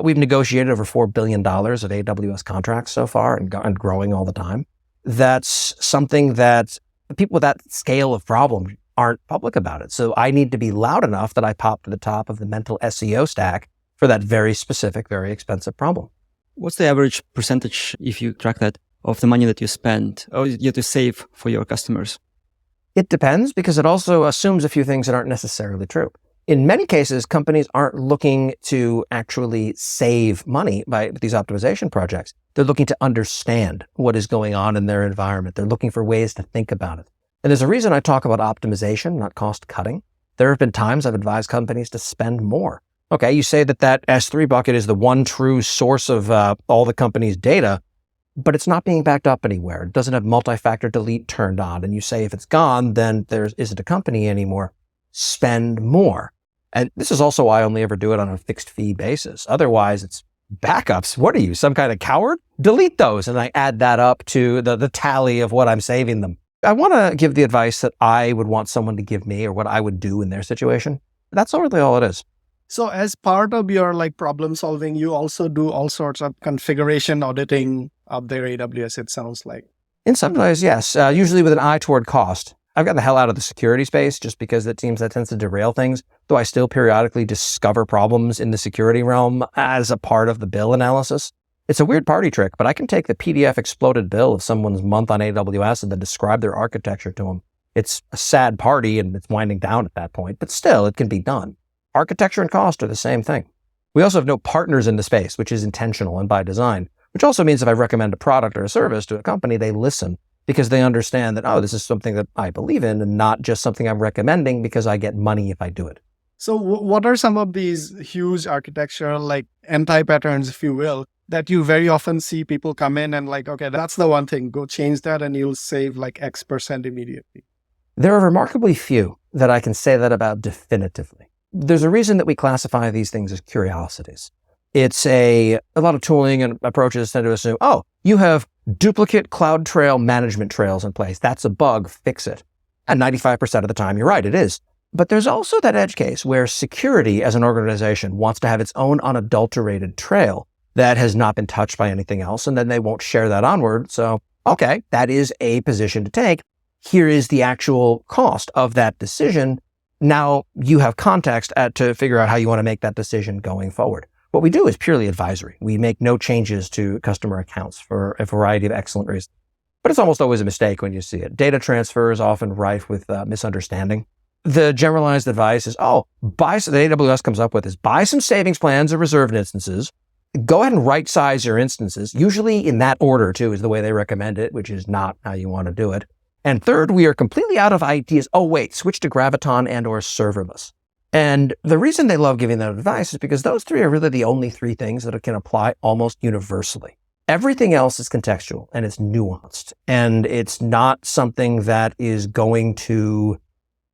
We've negotiated over $4 billion of AWS contracts so far and growing all the time. That's something that people with that scale of problem aren't public about it. So I need to be loud enough that I pop to the top of the mental SEO stack for that very specific, very expensive problem. What's the average percentage, if you track that, of the money that you spend or you have to save for your customers? It depends because it also assumes a few things that aren't necessarily true. In many cases, companies aren't looking to actually save money by these optimization projects. They're looking to understand what is going on in their environment. They're looking for ways to think about it. And there's a reason I talk about optimization, not cost cutting. There have been times I've advised companies to spend more Okay, you say that S3 bucket is the one true source of all the company's data, but it's not being backed up anywhere. It doesn't have multi-factor delete turned on. And you say if it's gone, then there isn't a company anymore. Spend more. And this is also why I only ever do it on a fixed fee basis. Otherwise, it's backups. What are you, some kind of coward? Delete those. And I add that up to the tally of what I'm saving them. I want to give the advice that I would want someone to give me or what I would do in their situation. That's really all it is. So as part of your problem solving, you also do all sorts of configuration auditing of their AWS, it sounds like. In some ways, yes. Usually with an eye toward cost. I've got the hell out of the security space just because it seems that tends to derail things, though I still periodically discover problems in the security realm as a part of the bill analysis. It's a weird party trick, but I can take the PDF exploded bill of someone's month on AWS and then describe their architecture to them. It's a sad party and it's winding down at that point, but still it can be done. Architecture and cost are the same thing. We also have no partners in the space, which is intentional and by design, which also means if I recommend a product or a service to a company, they listen because they understand that, oh, this is something that I believe in and not just something I'm recommending because I get money if I do it. So what are some of these huge architectural, anti-patterns, if you will, that you very often see people come in and okay, that's the one thing, go change that and you'll save X% immediately? There are remarkably few that I can say that about definitively. There's a reason that we classify these things as curiosities. It's a lot of tooling and approaches tend to assume, oh, you have duplicate cloud trail management trails in place. That's a bug, fix it. And 95% of the time, you're right, it is. But there's also that edge case where security as an organization wants to have its own unadulterated trail that has not been touched by anything else, and then they won't share that onward. So, okay, that is a position to take. Here is the actual cost of that decision. Now you have context to figure out how you want to make that decision going forward. What we do is purely advisory. We make no changes to customer accounts for a variety of excellent reasons. But it's almost always a mistake when you see it. Data transfer is often rife with misunderstanding. The generalized advice is, the AWS comes up with is buy some savings plans or reserved instances. Go ahead and right size your instances. Usually in that order too is the way they recommend it, which is not how you want to do it. And third, we are completely out of ideas. Oh, wait, switch to Graviton and or serverless. And the reason they love giving that advice is because those three are really the only three things that can apply almost universally. Everything else is contextual and it's nuanced. And it's not something that is going to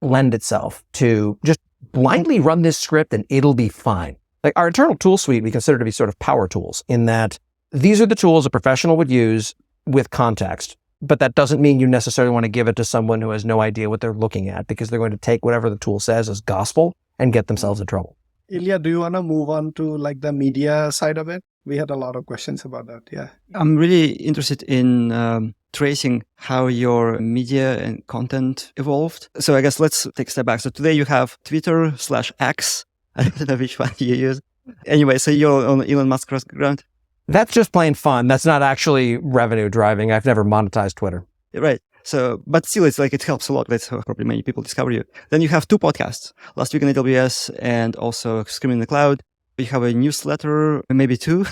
lend itself to just blindly run this script and it'll be fine. Our internal tool suite, we consider to be sort of power tools in that these are the tools a professional would use with context. But that doesn't mean you necessarily want to give it to someone who has no idea what they're looking at because they're going to take whatever the tool says as gospel and get themselves in trouble. Ilya, do you want to move on to the media side of it? We had a lot of questions about that. Yeah. I'm really interested in tracing how your media and content evolved. So I guess let's take a step back. So today you have Twitter/X. I don't know which one you use. Anyway, so you're on Elon Musk's ground. That's just plain fun. That's not actually revenue driving. I've never monetized Twitter. Right. So, but still, it's it helps a lot. That's how probably many people discover you. Then you have two podcasts, Last Week in AWS and also Screaming in the Cloud. You have a newsletter, maybe two.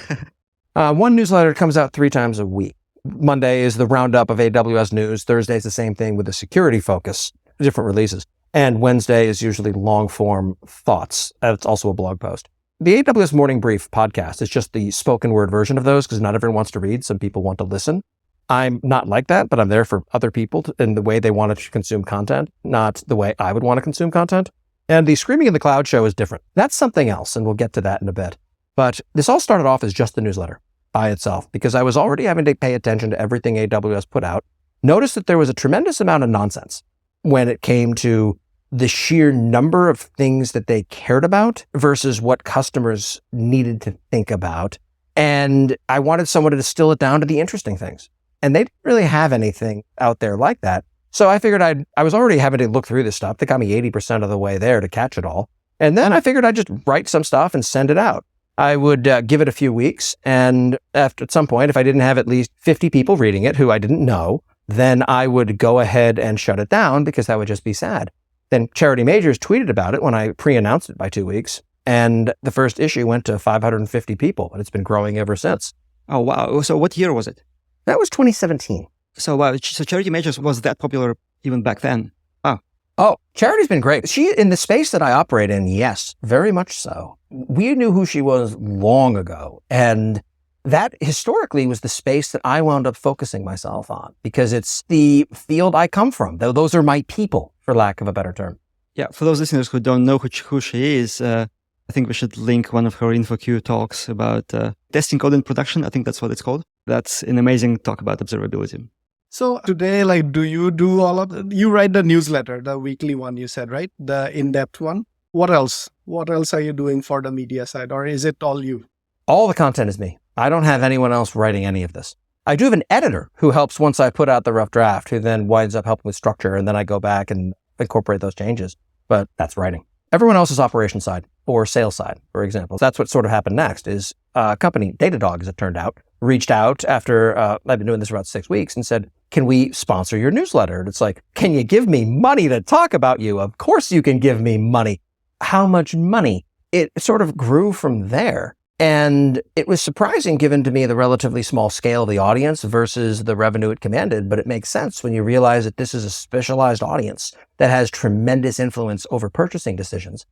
One newsletter comes out 3 times a week. Monday is the roundup of AWS news. Thursday is the same thing with a security focus, different releases. And Wednesday is usually long form thoughts. It's also a blog post. The AWS Morning Brief podcast is just the spoken word version of those because not everyone wants to read. Some people want to listen. I'm not like that, but I'm there for other people in the way they want to consume content, not the way I would want to consume content. And the Screaming in the Cloud show is different. That's something else, and we'll get to that in a bit. But this all started off as just the newsletter by itself because I was already having to pay attention to everything AWS put out. Noticed that there was a tremendous amount of nonsense when it came to the sheer number of things that they cared about versus what customers needed to think about. And I wanted someone to distill it down to the interesting things. And they didn't really have anything out there like that. So I figured I was already having to look through this stuff. That got me 80% of the way there to catch it all. And then I figured I'd just write some stuff and send it out. I would give it a few weeks. And at some point, if I didn't have at least 50 people reading it who I didn't know, then I would go ahead and shut it down because that would just be sad. Then Charity Majors tweeted about it when I pre-announced it by 2 weeks. And the first issue went to 550 people, and it's been growing ever since. Oh, wow. So what year was it? That was 2017. So wow. So Charity Majors was that popular even back then? Oh. Oh, Charity's been great. She, in the space that I operate in, yes, very much so. We knew who she was long ago. And that historically was the space that I wound up focusing myself on because it's the field I come from. Those are my people, for lack of a better term. Yeah, for those listeners who don't know who she is, I think we should link one of her InfoQ talks about testing code in production. I think that's what it's called. That's an amazing talk about observability. So today, do you do all of you write the newsletter, the weekly one you said, right? The in-depth one. What else? What else are you doing for the media side, or is it all you? All the content is me. I don't have anyone else writing any of this. I do have an editor who helps once I put out the rough draft, who then winds up helping with structure, and then I go back and incorporate those changes. But that's writing. Everyone else is operations side or sales side, for example. That's what sort of happened next is a company, Datadog, as it turned out, reached out after I've been doing this for about 6 weeks and said, can we sponsor your newsletter? And it's like, can you give me money to talk about you? Of course you can give me money. How much money? It sort of grew from there. And it was surprising given to me the relatively small scale of the audience versus the revenue it commanded. But it makes sense when you realize that this is a specialized audience that has tremendous influence over purchasing decisions.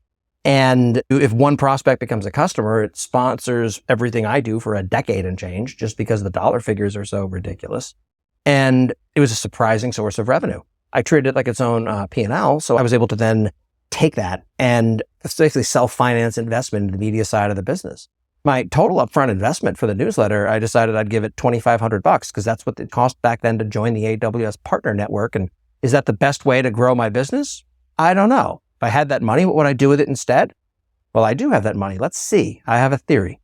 And if one prospect becomes a customer, it sponsors everything I do for a decade and change just because the dollar figures are so ridiculous. And it was a surprising source of revenue. I treated it like its own P&L. So I was able to then take that and basically self-finance investment in the media side of the business. My total upfront investment for the newsletter, I decided I'd give it $2,500 because that's what it cost back then to join the AWS partner network. And is that the best way to grow my business? I don't know. If I had that money, what would I do with it instead? Well, I do have that money. Let's see. I have a theory.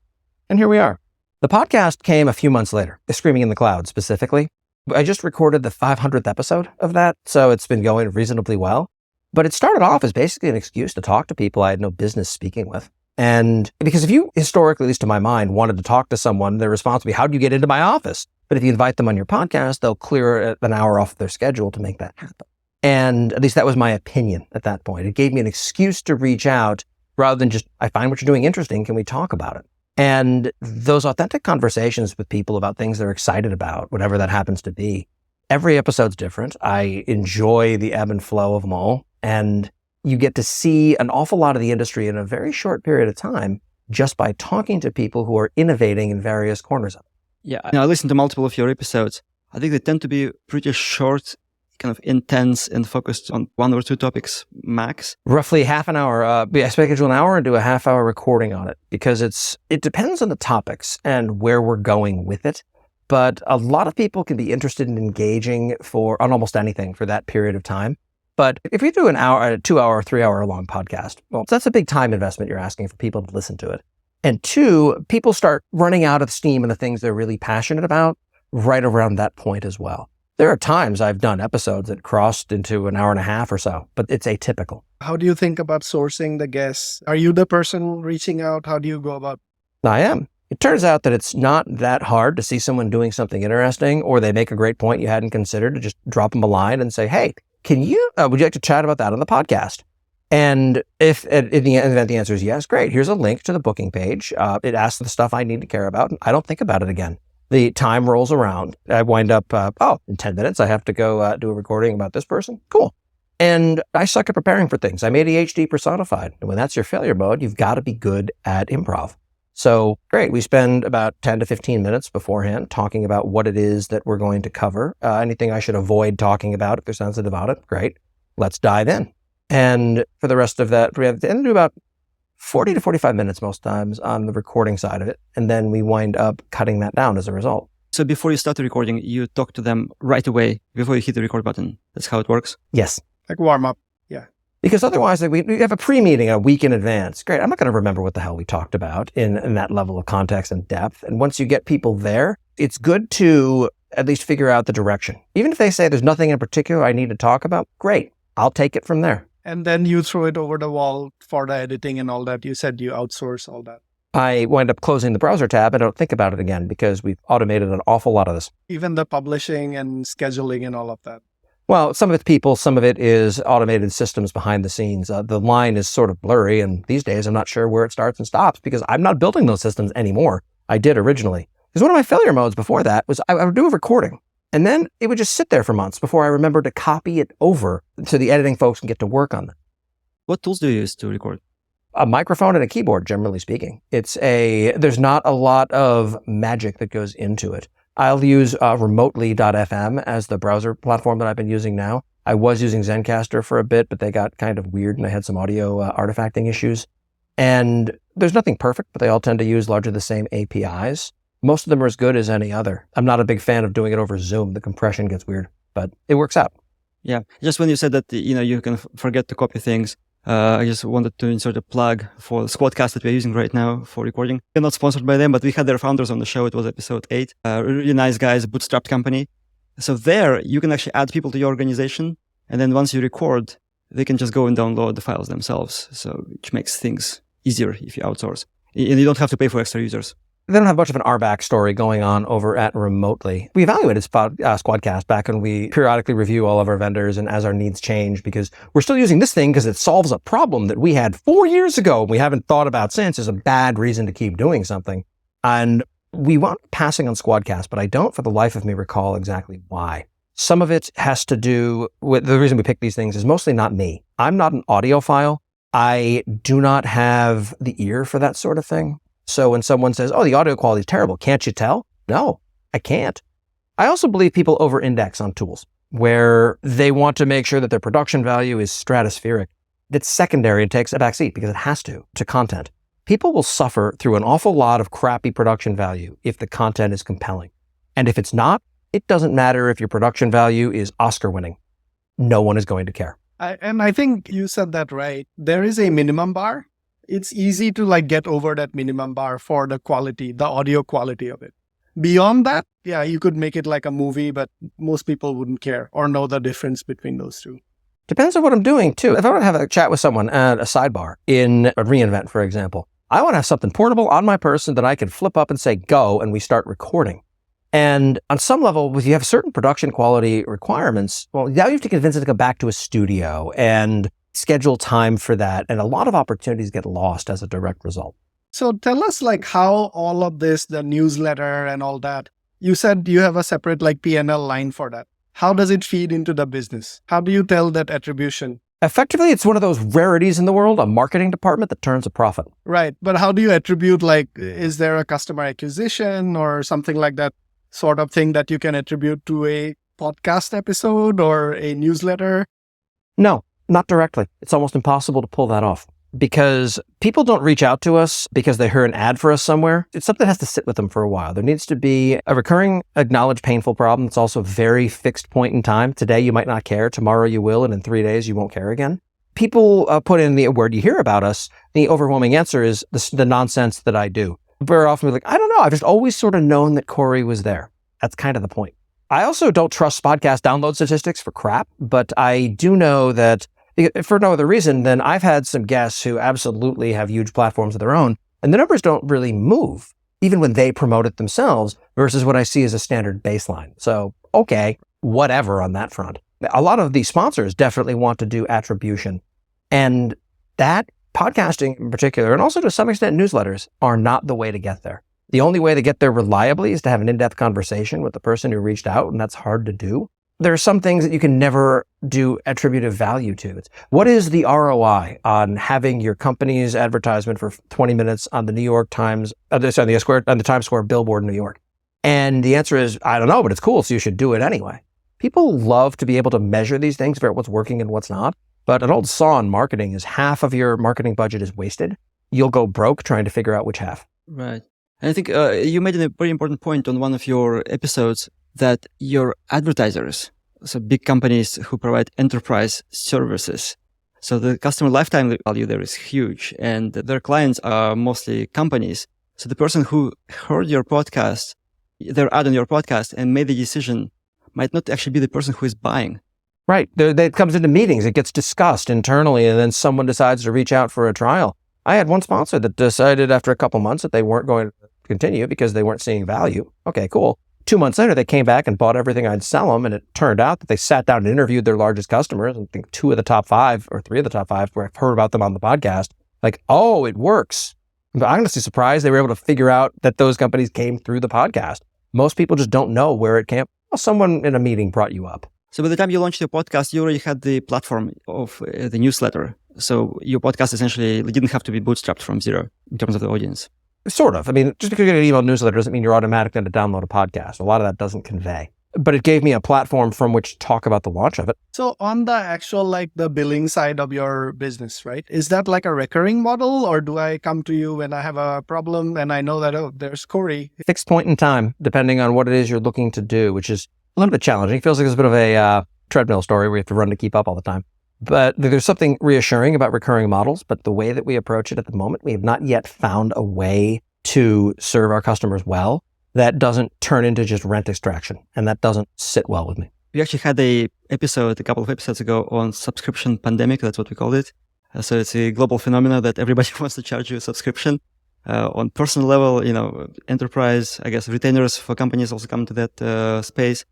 And here we are. The podcast came a few months later, Screaming in the Cloud specifically. I just recorded the 500th episode of that, so it's been going reasonably well. But it started off as basically an excuse to talk to people I had no business speaking with. And because if you historically, at least to my mind, wanted to talk to someone, their response would be, how do you get into my office? But if you invite them on your podcast, they'll clear an hour off their schedule to make that happen. And at least that was my opinion at that point. It gave me an excuse to reach out rather than just, I find what you're doing interesting. Can we talk about it? And those authentic conversations with people about things they're excited about, whatever that happens to be, every episode's different. I enjoy the ebb and flow of them all. And you get to see an awful lot of the industry in a very short period of time just by talking to people who are innovating in various corners of it. Yeah, I listened to multiple of your episodes. I think they tend to be pretty short, kind of intense and focused on one or two topics max. Roughly half an hour. I schedule an hour and do a half-hour recording on it because it depends on the topics and where we're going with it. But a lot of people can be interested in engaging on almost anything for that period of time. But if you do an hour, a 2 hour, 3 hour long podcast, well, that's a big time investment you're asking for people to listen to it. And two, people start running out of steam in the things they're really passionate about right around that point as well. There are times I've done episodes that crossed into an hour and a half or so, but it's atypical. How do you think about sourcing the guests? Are you the person reaching out? How do you go about? I am. It turns out that it's not that hard to see someone doing something interesting or they make a great point you hadn't considered to just drop them a line and say, hey, would you like to chat about that on the podcast? And if in the event the answer is yes, great. Here's a link to the booking page. It asks the stuff I need to care about. And I don't think about it again. The time rolls around. I wind up, in 10 minutes, I have to go do a recording about this person. Cool. And I suck at preparing for things. I'm ADHD personified. And when that's your failure mode, you've got to be good at improv. So great. We spend about 10 to 15 minutes beforehand talking about what it is that we're going to cover. Anything I should avoid talking about if they're sensitive about it. Great. Let's dive in. And for the rest of that, we have to do about 40 to 45 minutes most times on the recording side of it. And then we wind up cutting that down as a result. So before you start the recording, you talk to them right away before you hit the record button. That's how it works? Yes. Like warm up. Yeah. Because otherwise, we have a pre-meeting a week in advance. Great. I'm not going to remember what the hell we talked about in that level of context and depth. And once you get people there, it's good to at least figure out the direction. Even if they say there's nothing in particular I need to talk about, great. I'll take it from there. And then you throw it over the wall for the editing and all that. You said you outsource all that. I wind up closing the browser tab and don't think about it again because we've automated an awful lot of this. Even the publishing and scheduling and all of that. Well, some of it's people, some of it is automated systems behind the scenes. The line is sort of blurry, and these days I'm not sure where it starts and stops because I'm not building those systems anymore. I did originally. Because one of my failure modes before that was I would do a recording, And then it would just sit there for months before I remembered to copy it over so the editing folks can get to work on it. What tools do you use to record? A microphone and a keyboard, generally speaking. There's not a lot of magic that goes into it. I'll use remotely.fm as the browser platform that I've been using now. I was using Zencaster for a bit, but they got kind of weird and I had some audio artifacting issues. And there's nothing perfect, but they all tend to use largely the same APIs. Most of them are as good as any other. I'm not a big fan of doing it over Zoom. The compression gets weird, but it works out. Yeah. Just when you said that, you can forget to copy things, I just wanted to insert a plug for the Squadcast that we're using right now for recording. We're not sponsored by them, but we had their founders on the show. It was episode 8. Really nice guys, bootstrapped company. So there, you can actually add people to your organization. And then once you record, they can just go and download the files themselves. So which makes things easier if you outsource. And you don't have to pay for extra users. They don't have much of an RBAC story going on over at Remotely. We evaluated Squadcast back when we periodically review all of our vendors and as our needs change, because we're still using this thing because it solves a problem that we had 4 years ago and we haven't thought about since is a bad reason to keep doing something. And we wound up passing on Squadcast, but I don't for the life of me recall exactly why. Some of it has to do with the reason we pick these things is mostly not me. I'm not an audiophile. I do not have the ear for that sort of thing. So when someone says, oh, the audio quality is terrible, can't you tell? No, I can't. I also believe people over-index on tools where they want to make sure that their production value is stratospheric. It's secondary and takes a backseat because it has to content. People will suffer through an awful lot of crappy production value if the content is compelling. And if it's not, it doesn't matter if your production value is Oscar winning. No one is going to care. And I think you said that right. There is a minimum bar. It's easy to get over that minimum bar for the quality, the audio quality of it. Beyond that, yeah, you could make it like a movie, but most people wouldn't care or know the difference between those two. Depends on what I'm doing too. If I want to have a chat with someone at a sidebar in a reInvent, for example, I want to have something portable on my person that I can flip up and say, go, and we start recording. And on some level, if you have certain production quality requirements, well, now you have to convince it to go back to a studio and schedule time for that. And a lot of opportunities get lost as a direct result. So tell us how all of this, the newsletter and all that, you said you have a separate P&L line for that. How does it feed into the business? How do you tell that attribution? Effectively, it's one of those rarities in the world, a marketing department that turns a profit. Right. But how do you attribute, is there a customer acquisition or something like that sort of thing that you can attribute to a podcast episode or a newsletter? No. Not directly. It's almost impossible to pull that off because people don't reach out to us because they heard an ad for us somewhere. It's something that has to sit with them for a while. There needs to be a recurring, acknowledged painful problem that's also a very fixed point in time. Today, you might not care. Tomorrow, you will. And in 3 days, you won't care again. People put in the word you hear about us. The overwhelming answer is the nonsense that I do. Very often, we're I don't know. I've just always sort of known that Corey was there. That's kind of the point. I also don't trust podcast download statistics for crap, but I do know that for no other reason than I've had some guests who absolutely have huge platforms of their own, and the numbers don't really move, even when they promote it themselves, versus what I see as a standard baseline. So, okay, whatever on that front. A lot of these sponsors definitely want to do attribution, and that podcasting in particular, and also to some extent newsletters, are not the way to get there. The only way to get there reliably is to have an in-depth conversation with the person who reached out, and that's hard to do. There are some things that you can never do attributive value to. What is the ROI on having your company's advertisement for 20 minutes on the New York Times, on the Times Square billboard in New York? And the answer is, I don't know, but it's cool, so you should do it anyway. People love to be able to measure these things, figure out what's working and what's not. But an old saw in marketing is half of your marketing budget is wasted. You'll go broke trying to figure out which half. Right. And I think you made a very important point on one of your episodes that your advertisers, so big companies who provide enterprise services, so the customer lifetime value there is huge, and their clients are mostly companies. So the person who heard your podcast, their ad on your podcast and made the decision might not actually be the person who is buying. Right. It comes into meetings. It gets discussed internally, and then someone decides to reach out for a trial. I had one sponsor that decided after a couple months that they weren't going to continue because they weren't seeing value. Okay, cool. 2 months later, they came back and bought everything I'd sell them, and it turned out that they sat down and interviewed their largest customers. I think 2 of the top 5 or 3 of the top 5 where I've heard about them on the podcast. Oh, it works. I'm honestly surprised they were able to figure out that those companies came through the podcast. Most people just don't know where it came. Well, someone in a meeting brought you up. So by the time you launched your podcast, you already had the platform of the newsletter. So your podcast essentially didn't have to be bootstrapped from zero in terms of the audience. Sort of. I mean, just because you get an email newsletter doesn't mean you're automatically going to download a podcast. A lot of that doesn't convey. But it gave me a platform from which to talk about the launch of it. So on the actual, like the billing side of your business, right? Is that like a recurring model, or do I come to you when I have a problem and I know that, oh, there's Corey? Fixed point in time, depending on what it is you're looking to do, which is a little bit challenging. It feels like it's a bit of a treadmill story where you have to run to keep up all the time. But there's something reassuring about recurring models. But the way that we approach it at the moment, we have not yet found a way to serve our customers well that doesn't turn into just rent extraction. And that doesn't sit well with me. We actually had a couple of episodes ago on subscription pandemic. That's what we called it. So it's a global phenomenon that everybody wants to charge you a subscription. On personal level, enterprise, I guess retainers for companies also come to that space.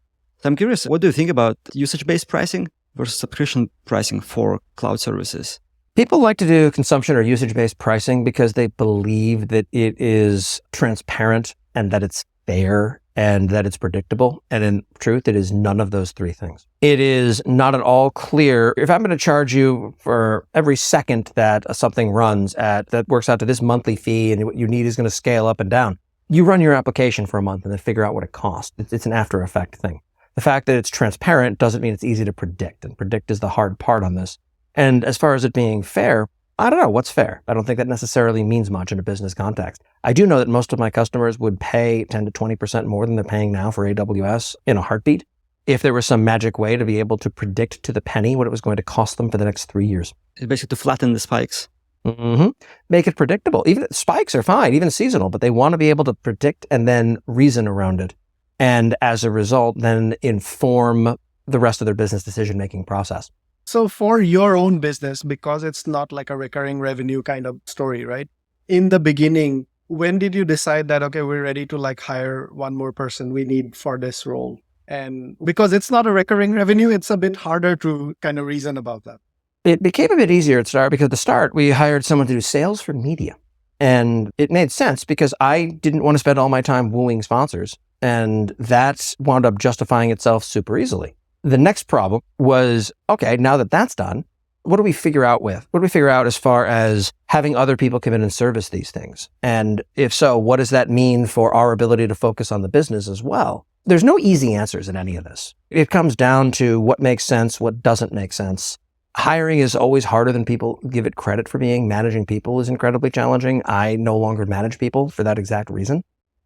So I'm curious, what do you think about usage-based pricing versus subscription pricing for cloud services? People like to do consumption or usage-based pricing because they believe that it is transparent and that it's fair and that it's predictable. And in truth, it is none of those three things. It is not at all clear. If I'm going to charge you for every second that something runs that works out to this monthly fee and what you need is going to scale up and down, you run your application for a month and then figure out what it costs. It's an after effect thing. The fact that it's transparent doesn't mean it's easy to predict, and predict is the hard part on this. And as far as it being fair, I don't know what's fair. I don't think that necessarily means much in a business context. I do know that most of my customers would pay 10 to 20% more than they're paying now for AWS in a heartbeat if there was some magic way to be able to predict to the penny what it was going to cost them for the next 3 years. It's basically to flatten the spikes. Mm-hmm. Make it predictable. Even spikes are fine, even seasonal, but they want to be able to predict and then reason around it. And as a result, then inform the rest of their business decision-making process. So for your own business, because it's not like a recurring revenue kind of story, right? In the beginning, when did you decide that, okay, we're ready to like hire one more person we need for this role? And because it's not a recurring revenue, it's a bit harder to kind of reason about that. It became a bit easier at start because at the start, we hired someone to do sales for media. And it made sense because I didn't want to spend all my time wooing sponsors. And that wound up justifying itself super easily. The next problem was, okay, now that that's done, what do we figure out with? What do we figure out as far as having other people come in and service these things? And if so, what does that mean for our ability to focus on the business as well? There's no easy answers in any of this. It comes down to what makes sense, what doesn't make sense. Hiring is always harder than people give it credit for being. Managing people is incredibly challenging. I no longer manage people for that exact reason.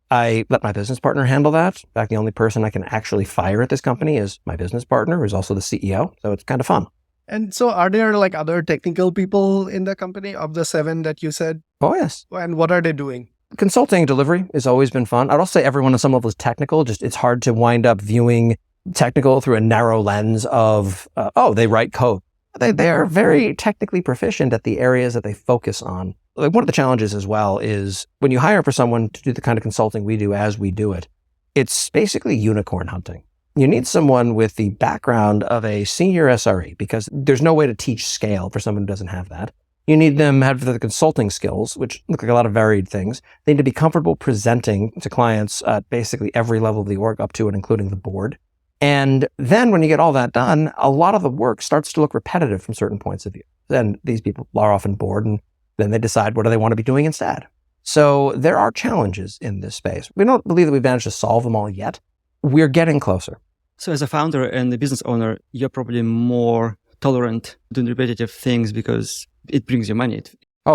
I let my business partner handle that. In fact, the only person I can actually fire at this company is my business partner, who's also the CEO. So it's kind of fun. And so are there like other technical people in the company of the 7 that you said? Oh, yes. And what are they doing? Consulting delivery has always been fun. I'd also say everyone on some level is technical. Just it's hard to wind up viewing technical through a narrow lens of, they write code. They are very technically proficient at the areas that they focus on. Like one of the challenges as well is when you hire for someone to do the kind of consulting we do as we do it, it's basically unicorn hunting. You need someone with the background of a senior SRE because there's no way to teach scale for someone who doesn't have that. You need them to have the consulting skills, which look like a lot of varied things. They need to be comfortable presenting to clients at basically every level of the org up to and including the board. And then when you get all that done, a lot of the work starts to look repetitive from certain points of view. And these people are often bored and then they decide what do they want to be doing instead. So there are challenges in this space. We don't believe that we've managed to solve them all yet. We're getting closer. So as a founder and a business owner, you're probably more tolerant doing repetitive things because it brings you money.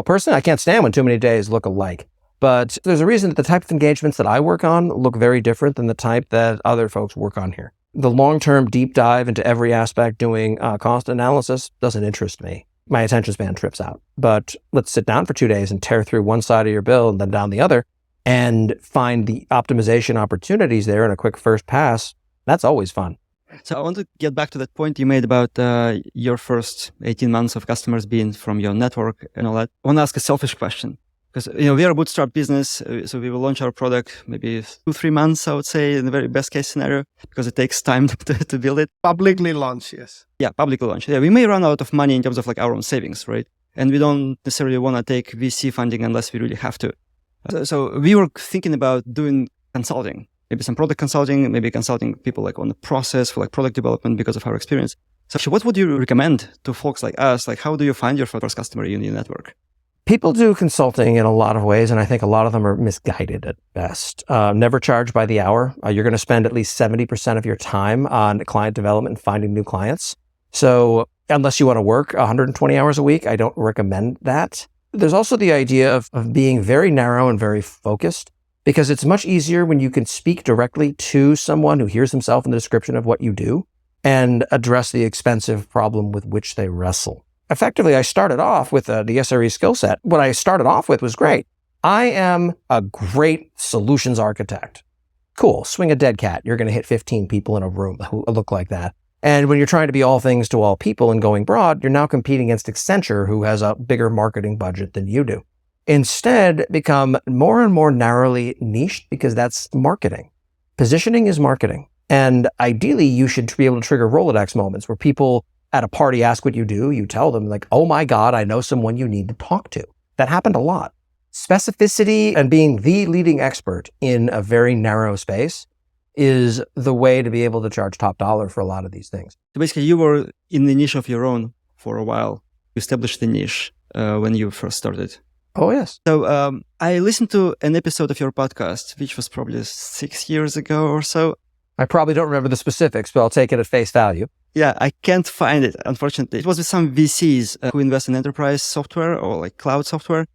Personally, I can't stand when too many days look alike. But there's a reason that the type of engagements that I work on look very different than the type that other folks work on here. The long-term deep dive into every aspect doing cost analysis doesn't interest me. My attention span trips out. But let's sit down for 2 days and tear through one side of your bill and then down the other and find the optimization opportunities there in a quick first pass. That's always fun. So I want to get back to that point you made about your first 18 months of customers being from your network and all that. I want to ask a selfish question. Because, we are a bootstrap business, so we will launch our product maybe 2-3 months, I would say, in the very best case scenario, because it takes time to build it. Publicly launch, yes. Yeah, publicly launch. Yeah, we may run out of money in terms of like our own savings, right? And we don't necessarily want to take VC funding unless we really have to. So we were thinking about doing consulting. maybe some product consulting, maybe consulting people like on the process for like product development because of our experience. So actually, what would you recommend to folks like us? Like, how do you find your first customer in your network? People do consulting in a lot of ways, and I think a lot of them are misguided at best. Never charge by the hour. You're going to spend at least 70% of your time on client development and finding new clients. So unless you want to work 120 hours a week, I don't recommend that. There's also the idea of being very narrow and very focused, because it's much easier when you can speak directly to someone who hears himself in the description of what you do and address the expensive problem with which they wrestle. Effectively, I started off with the SRE skill set. What I started off with was great. I am a great solutions architect. Cool. Swing a dead cat. You're going to hit 15 people in a room who look like that. And when you're trying to be all things to all people and going broad, you're now competing against Accenture, who has a bigger marketing budget than you do. Instead, become more and more narrowly niched, because that's marketing. Positioning is marketing. And ideally, you should be able to trigger Rolodex moments where people at a party ask what you do. You tell them like, oh my God, I know someone you need to talk to. That happened a lot. Specificity and being the leading expert in a very narrow space is the way to be able to charge top dollar for a lot of these things. So basically, you were in the niche of your own for a while. You established the niche when you first started. Oh, yes. So I listened to an episode of your podcast, which was probably 6 years ago or so. I probably don't remember the specifics, but I'll take it at face value. Yeah, I can't find it, unfortunately. It was with some VCs who invest in enterprise software or like cloud software.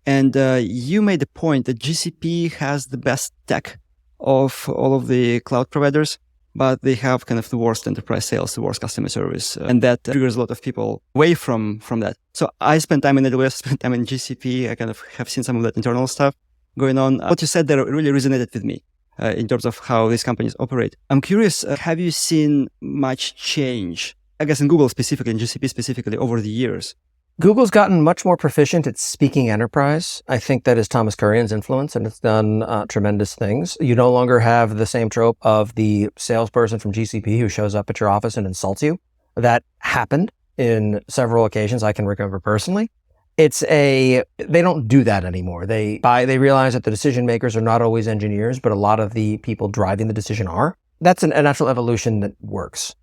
And you made the point that GCP has the best tech of all of the cloud providers, but they have kind of the worst enterprise sales, the worst customer service. And that triggers a lot of people away from that. So I spent time in AWS, spent time in GCP. I kind of have seen some of that internal stuff going on. What you said there really resonated with me in terms of how these companies operate. I'm curious, have you seen much change, I guess in Google specifically, in GCP specifically, over the years? Google's gotten much more proficient at speaking enterprise. I think that is Thomas Kurian's influence, and it's done tremendous things. You no longer have the same trope of the salesperson from GCP who shows up at your office and insults you. That happened in several occasions I can remember personally. They don't do that anymore. They realize that the decision makers are not always engineers, but a lot of the people driving the decision are. That's a natural evolution that works.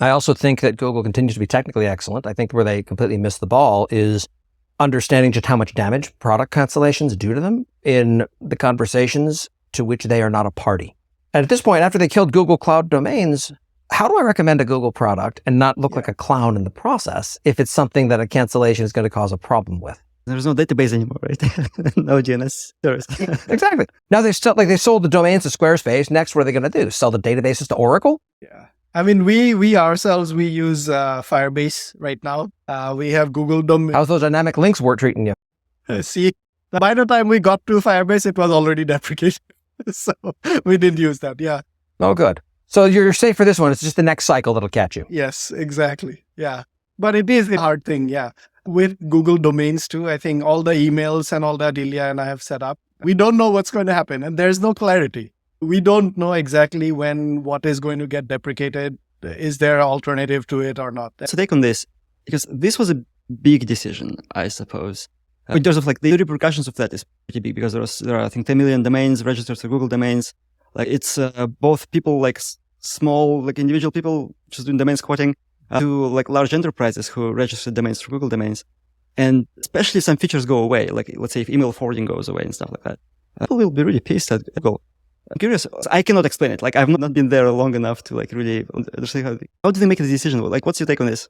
I also think that Google continues to be technically excellent. I think where they completely missed the ball is understanding just how much damage product cancellations do to them in the conversations to which they are not a party. And at this point, after they killed Google Cloud Domains, how do I recommend a Google product and not look like a clown in the process if it's something that a cancellation is going to cause a problem with? There's no database anymore, right? No DNS service. Exactly. Now they sold the domains to Squarespace. Next, what are they going to do? Sell the databases to Oracle? Yeah. I mean, we ourselves, we use Firebase right now. We have Google domain. How's those dynamic links work treating you? See, by the time we got to Firebase, it was already deprecated. So we didn't use that. Yeah. Oh, good. So you're safe for this one. It's just the next cycle that'll catch you. Yes, exactly. Yeah. But it is a hard thing. Yeah. With Google domains too, I think all the emails and all that Ilya and I have set up, we don't know what's going to happen and there's no clarity. We don't know exactly when what is going to get deprecated. Is there an alternative to it or not? So take on this, because this was a big decision, I suppose. In terms of like the repercussions of that is pretty big, because there are I think 10 million domains registered to Google domains. Like it's both people like small, like individual people just doing domain squatting to like large enterprises who register domains through Google domains. And especially some features go away, like let's say if email forwarding goes away and stuff like that. People will be really pissed at Google. I'm curious. I cannot explain it. Like I've not been there long enough to like really understand how do they make the decision? Like what's your take on this?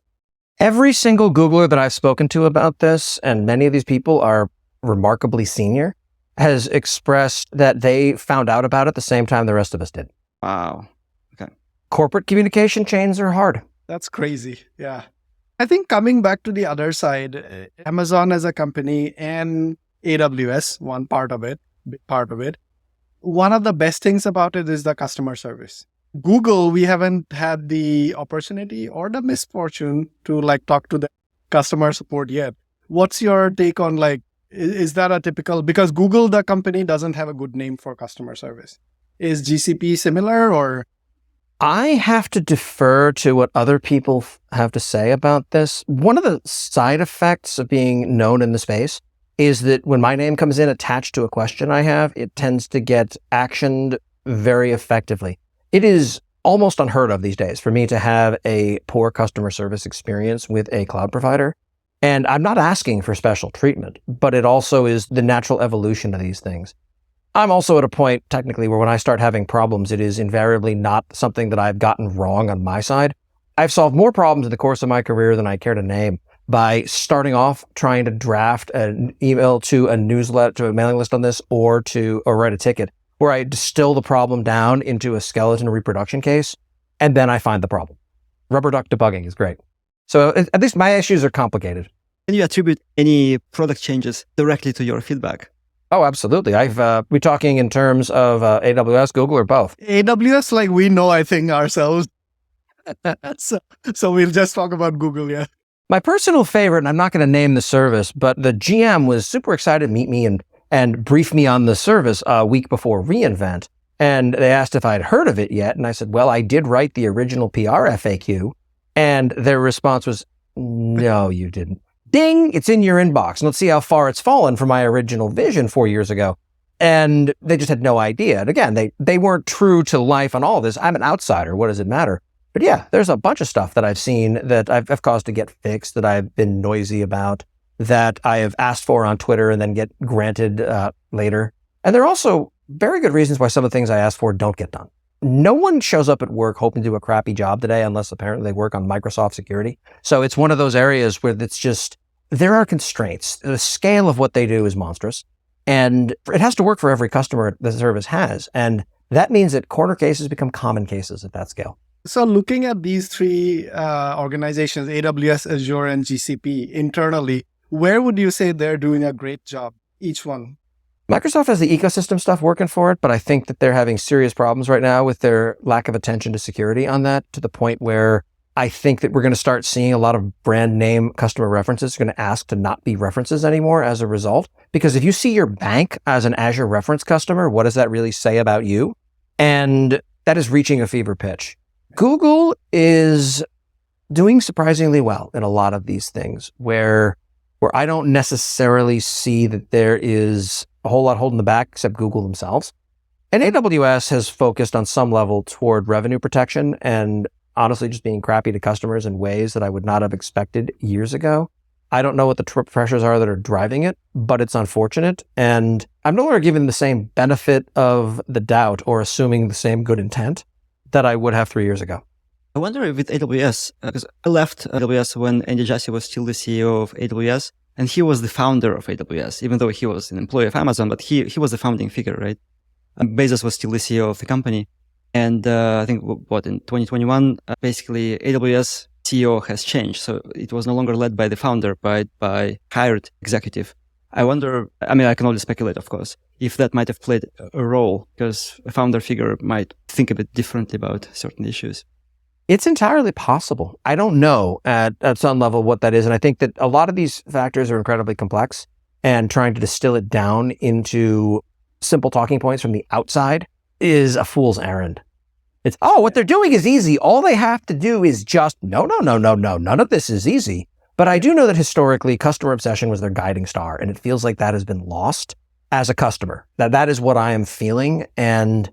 Every single Googler that I've spoken to about this, and many of these people are remarkably senior, has expressed that they found out about it the same time the rest of us did. Wow. Okay. Corporate communication chains are hard. That's crazy. Yeah. I think coming back to the other side, Amazon as a company and AWS, one big part of it. One of the best things about it is the customer service. Google, we haven't had the opportunity or the misfortune to like talk to the customer support yet. What's your take on like, is that a typical, because Google, the company, doesn't have a good name for customer service. Is GCP similar or? I have to defer to what other people have to say about this. One of the side effects of being known in the space is that when my name comes in attached to a question I have, it tends to get actioned very effectively. It is almost unheard of these days for me to have a poor customer service experience with a cloud provider. And I'm not asking for special treatment, but it also is the natural evolution of these things. I'm also at a point technically where when I start having problems, it is invariably not something that I've gotten wrong on my side. I've solved more problems in the course of my career than I care to name by starting off trying to draft an email to a newsletter, to a mailing list on this, or write a ticket where I distill the problem down into a skeleton reproduction case, and then I find the problem. Rubber duck debugging is great. So at least my issues are complicated. Can you attribute any product changes directly to your feedback? Oh, absolutely. We're talking in terms of AWS, Google, or both? AWS, like we know, I think, ourselves. So we'll just talk about Google, yeah. My personal favorite, and I'm not going to name the service, but the GM was super excited to meet me and brief me on the service a week before reInvent. And they asked if I'd heard of it yet. And I said, well, I did write the original PR FAQ. And their response was, no, you didn't. Ding, it's in your inbox. And let's see how far it's fallen from my original vision 4 years ago. And they just had no idea. And again, they weren't true to life on all this. I'm an outsider. What does it matter? But yeah, there's a bunch of stuff that I've seen that I've caused to get fixed, that I've been noisy about, that I have asked for on Twitter and then get granted later. And there are also very good reasons why some of the things I asked for don't get done. No one shows up at work hoping to do a crappy job today unless apparently they work on Microsoft security. So it's one of those areas where it's just, there are constraints. The scale of what they do is monstrous. And it has to work for every customer the service has. And that means that corner cases become common cases at that scale. So looking at these three organizations, AWS, Azure, and GCP internally, where would you say they're doing a great job, each one? Microsoft has the ecosystem stuff working for it, but I think that they're having serious problems right now with their lack of attention to security on that, to the point where I think that we're going to start seeing a lot of brand name customer references going to ask to not be references anymore as a result. Because if you see your bank as an Azure reference customer, what does that really say about you? And that is reaching a fever pitch. Google is doing surprisingly well in a lot of these things where I don't necessarily see that there is a whole lot holding the back except Google themselves. And AWS has focused on some level toward revenue protection and honestly just being crappy to customers in ways that I would not have expected years ago. I don't know what the pressures are that are driving it, but it's unfortunate. And I'm no longer given the same benefit of the doubt or assuming the same good intent that I would have 3 years ago. I wonder if with AWS, because I left AWS when Andy Jassy was still the CEO of AWS, and he was the founder of AWS, even though he was an employee of Amazon, but he was the founding figure, right? And Bezos was still the CEO of the company. And I think, in 2021, basically AWS CEO has changed. So it was no longer led by the founder, but by hired executive. I wonder, I mean, I can only speculate, of course, if that might have played a role, because a founder figure might think a bit differently about certain issues. It's entirely possible. I don't know at some level what that is. And I think that a lot of these factors are incredibly complex, and trying to distill it down into simple talking points from the outside is a fool's errand. It's, what they're doing is easy. All they have to do is just, no. None of this is easy. But I do know that historically customer obsession was their guiding star, and it feels like that has been lost as a customer. That is what I am feeling. And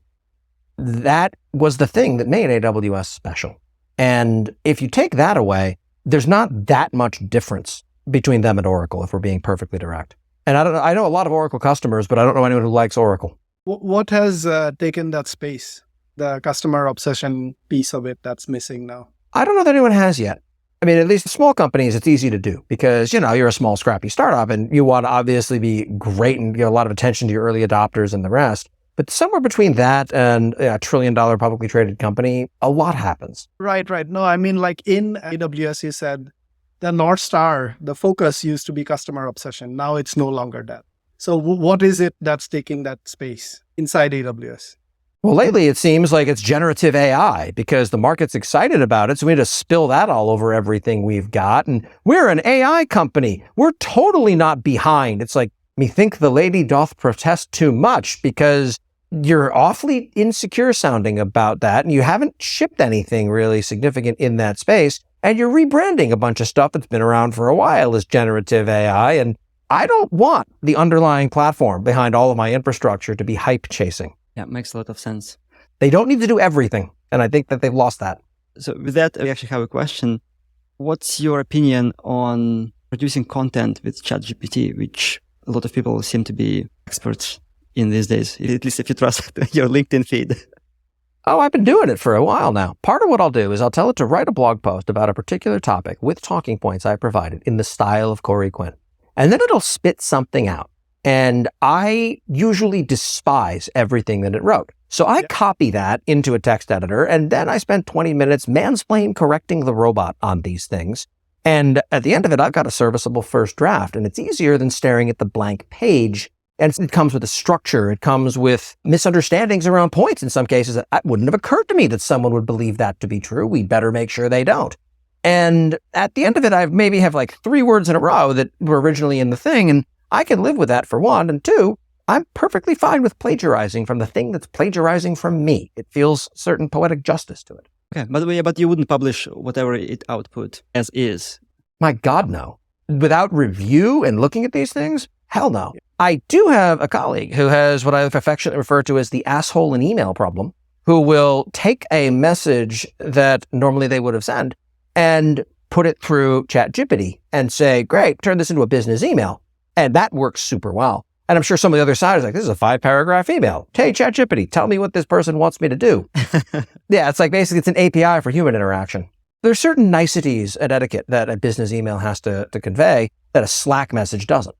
that was the thing that made AWS special. And if you take that away, there's not that much difference between them and Oracle, if we're being perfectly direct. And I know a lot of Oracle customers, but I don't know anyone who likes Oracle. What has taken that space, the customer obsession piece of it that's missing now? I don't know that anyone has yet. I mean, at least the small companies, it's easy to do because, you're a small, scrappy startup and you want to obviously be great and give a lot of attention to your early adopters and the rest. But somewhere between that and a $1 trillion publicly traded company, a lot happens. Right. No, I mean, like in AWS, you said the North Star, the focus used to be customer obsession. Now it's no longer that. So what is it that's taking that space inside AWS? Well, lately it seems like it's generative AI because the market's excited about it. So we need to spill that all over everything we've got. And we're an AI company. We're totally not behind. It's like, methink the lady doth protest too much because you're awfully insecure sounding about that. And you haven't shipped anything really significant in that space. And you're rebranding a bunch of stuff that's been around for a while as generative AI. And I don't want the underlying platform behind all of my infrastructure to be hype chasing. Yeah, makes a lot of sense. They don't need to do everything. And I think that they've lost that. So with that, we actually have a question. What's your opinion on producing content with ChatGPT, which a lot of people seem to be experts in these days, at least if you trust your LinkedIn feed? Oh, I've been doing it for a while now. Part of what I'll do is I'll tell it to write a blog post about a particular topic with talking points I provided in the style of Corey Quinn. And then it'll spit something out. And I usually despise everything that it wrote. So I copy that into a text editor, and then I spend 20 minutes mansplain correcting the robot on these things. And at the end of it, I've got a serviceable first draft, and it's easier than staring at the blank page. And it comes with a structure. It comes with misunderstandings around points in some cases. It wouldn't have occurred to me that someone would believe that to be true. We'd better make sure they don't. And at the end of it, I maybe have like 3 words in a row that were originally in the thing, and I can live with that for one. And 2, I'm perfectly fine with plagiarizing from the thing that's plagiarizing from me. It feels certain poetic justice to it. Okay, but you wouldn't publish whatever it output as is. My God, no. Without review and looking at these things? Hell no. I do have a colleague who has what I affectionately refer to as the asshole in email problem, who will take a message that normally they would have sent and put it through ChatGPT and say, great, turn this into a business email. And that works super well. And I'm sure some of the other side is like, this is a 5-paragraph email. Hey, ChatGPT, tell me what this person wants me to do. Yeah, it's like basically it's an API for human interaction. There's certain niceties and etiquette that a business email has to convey that a Slack message doesn't.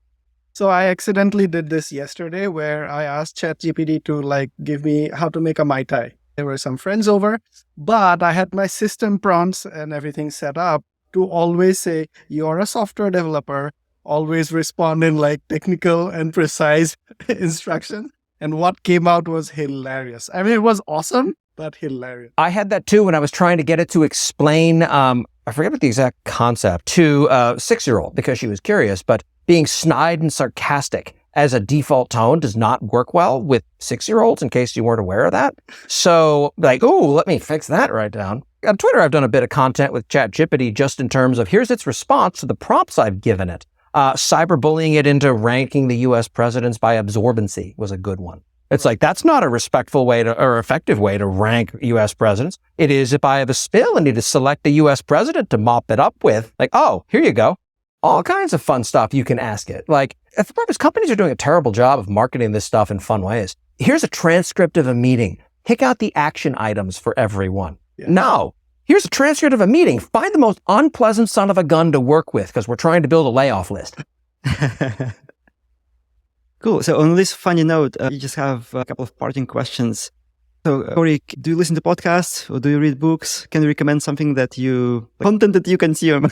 So I accidentally did this yesterday where I asked ChatGPT to give me how to make a Mai Tai. There were some friends over, but I had my system prompts and everything set up to always say, you're a software developer, always respond in technical and precise instruction. And what came out was hilarious. I mean, it was awesome, but hilarious. I had that too when I was trying to get it to explain, I forget what the exact concept, to a 6-year-old because she was curious, but being snide and sarcastic as a default tone does not work well with 6-year-olds, in case you weren't aware of that. So let me fix that right down. On Twitter, I've done a bit of content with ChatGPT just in terms of here's its response to the prompts I've given it. Cyberbullying it into ranking the U.S. presidents by absorbency was a good one. It's that's not a respectful way or effective way to rank U.S. presidents. It is if I have a spill and need to select a U.S. president to mop it up with, oh, here you go. All kinds of fun stuff you can ask it. The problem is companies are doing a terrible job of marketing this stuff in fun ways. Here's a transcript of a meeting. Pick out the action items for everyone. Yeah. No. Here's a transcript of a meeting. Find the most unpleasant son of a gun to work with because we're trying to build a layoff list. Cool. So on this funny note, you just have a couple of parting questions. So Corey, do you listen to podcasts or do you read books? Can you recommend something content that you consume?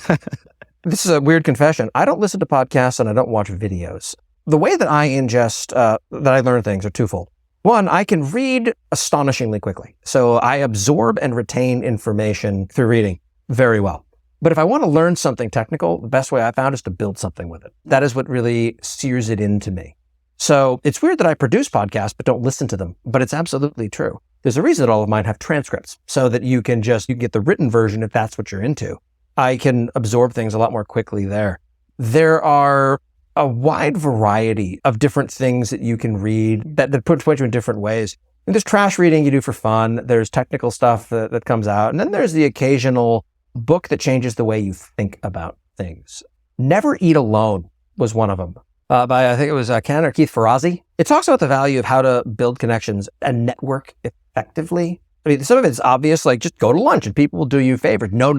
This is a weird confession. I don't listen to podcasts and I don't watch videos. The way that I ingest, that I learn things are twofold. One, I can read astonishingly quickly. So I absorb and retain information through reading very well. But if I want to learn something technical, the best way I found is to build something with it. That is what really sears it into me. So it's weird that I produce podcasts but don't listen to them, but it's absolutely true. There's a reason that all of mine have transcripts so that you can get the written version if that's what you're into. I can absorb things a lot more quickly there. There are a wide variety of different things that you can read that point you in different ways. And there's trash reading you do for fun. There's technical stuff that comes out. And then there's the occasional book that changes the way you think about things. Never Eat Alone was one of them. By, I think it was Ken or Keith Ferrazzi. It talks about the value of how to build connections and network effectively. I mean, some of it's obvious, just go to lunch and people will do you favors. No.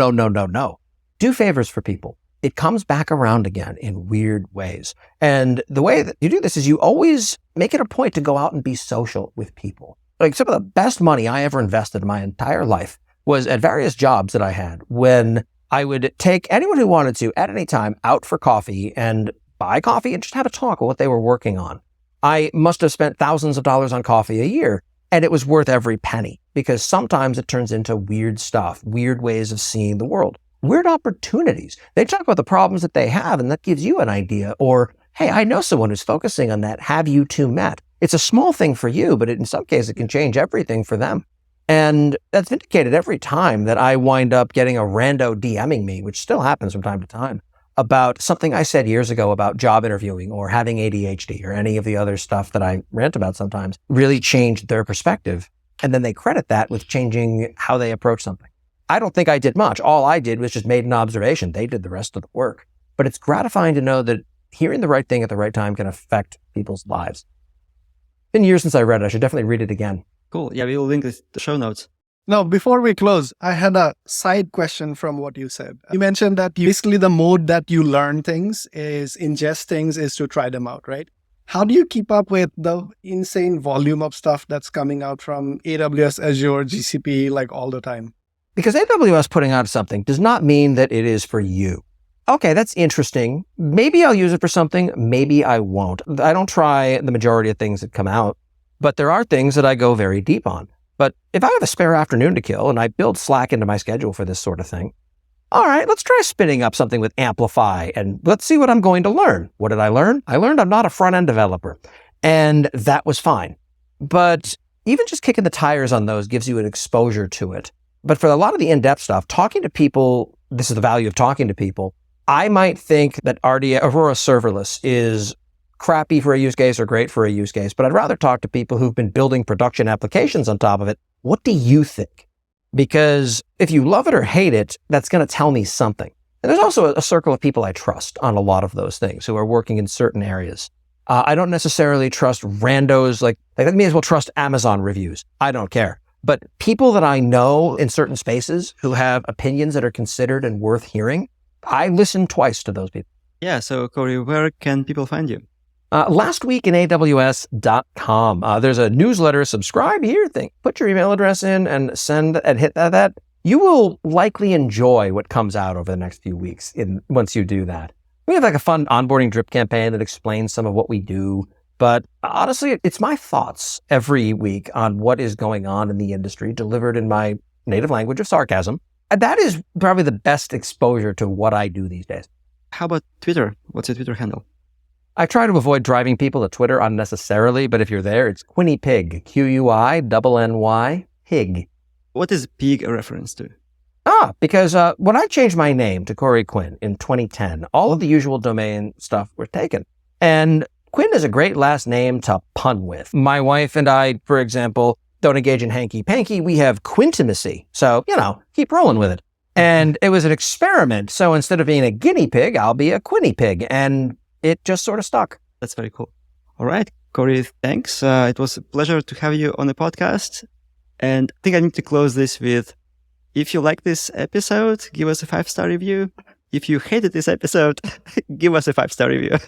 Do favors for people. It comes back around again in weird ways. And the way that you do this is you always make it a point to go out and be social with people. Some of the best money I ever invested in my entire life was at various jobs that I had when I would take anyone who wanted to at any time out for coffee and buy coffee and just have a talk about what they were working on. I must have spent thousands of dollars on coffee a year, and it was worth every penny because sometimes it turns into weird stuff, weird ways of seeing the world. Weird opportunities. They talk about the problems that they have, and that gives you an idea. Or, hey, I know someone who's focusing on that. Have you two met? It's a small thing for you, but in some cases, it can change everything for them. And that's vindicated every time that I wind up getting a rando DMing me, which still happens from time to time, about something I said years ago about job interviewing or having ADHD or any of the other stuff that I rant about sometimes really changed their perspective. And then they credit that with changing how they approach something. I don't think I did much. All I did was just made an observation. They did the rest of the work. But it's gratifying to know that hearing the right thing at the right time can affect people's lives. It's been years since I read it. I should definitely read it again. Cool. Yeah, we will link this to the show notes. Now, before we close, I had a side question from what you said. You mentioned that basically the mode that you learn things is ingest things is to try them out, right? How do you keep up with the insane volume of stuff that's coming out from AWS, Azure, GCP, like all the time? Because AWS putting out something does not mean that it is for you. Okay, that's interesting. Maybe I'll use it for something. Maybe I won't. I don't try the majority of things that come out, but there are things that I go very deep on. But if I have a spare afternoon to kill and I build Slack into my schedule for this sort of thing, all right, let's try spinning up something with Amplify and let's see what I'm going to learn. What did I learn? I learned I'm not a front-end developer, and that was fine. But even just kicking the tires on those gives you an exposure to it. But for a lot of the in-depth stuff, talking to people, this is the value of talking to people. I might think that Aurora Serverless is crappy for a use case or great for a use case, but I'd rather talk to people who've been building production applications on top of it. What do you think? Because if you love it or hate it, that's going to tell me something. And there's also a circle of people I trust on a lot of those things who are working in certain areas. I don't necessarily trust randos, like I may as well trust Amazon reviews. I don't care. But people that I know in certain spaces who have opinions that are considered and worth hearing, I listen twice to those people. Yeah, so Corey, where can people find you? Last week in AWS.com, there's a newsletter subscribe here thing. Put your email address in and send and hit that. You will likely enjoy what comes out over the next few weeks once you do that. We have like a fun onboarding drip campaign that explains some of what we do. But honestly, it's my thoughts every week on what is going on in the industry delivered in my native language of sarcasm. And that is probably the best exposure to what I do these days. How about Twitter? What's your Twitter handle? I try to avoid driving people to Twitter unnecessarily, but if you're there, it's Quinny Pig, QUINNY, Pig. What is pig a reference to? Because when I changed my name to Corey Quinn in 2010, all of the usual domain stuff was taken. And Quinn is a great last name to pun with. My wife and I, for example, don't engage in hanky-panky. We have quintimacy. So, keep rolling with it. And it was an experiment. So instead of being a guinea pig, I'll be a Quinny Pig. And it just sort of stuck. That's very cool. All right, Corey, thanks. It was a pleasure to have you on the podcast. And I think I need to close this with, if you like this episode, give us a 5-star review. If you hated this episode, give us a 5-star review.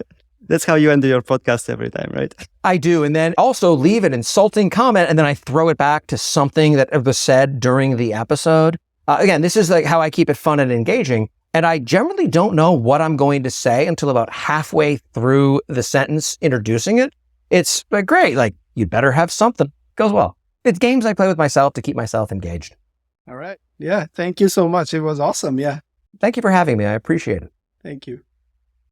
That's how you end your podcast every time, right? I do. And then also leave an insulting comment, and then I throw it back to something that was said during the episode. Again, this is like how I keep it fun and engaging. And I generally don't know what I'm going to say until about halfway through the sentence introducing it. It's like, great. Like, you'd better have something. Goes well. It's games I play with myself to keep myself engaged. All right. Yeah. Thank you so much. It was awesome. Yeah. Thank you for having me. I appreciate it. Thank you.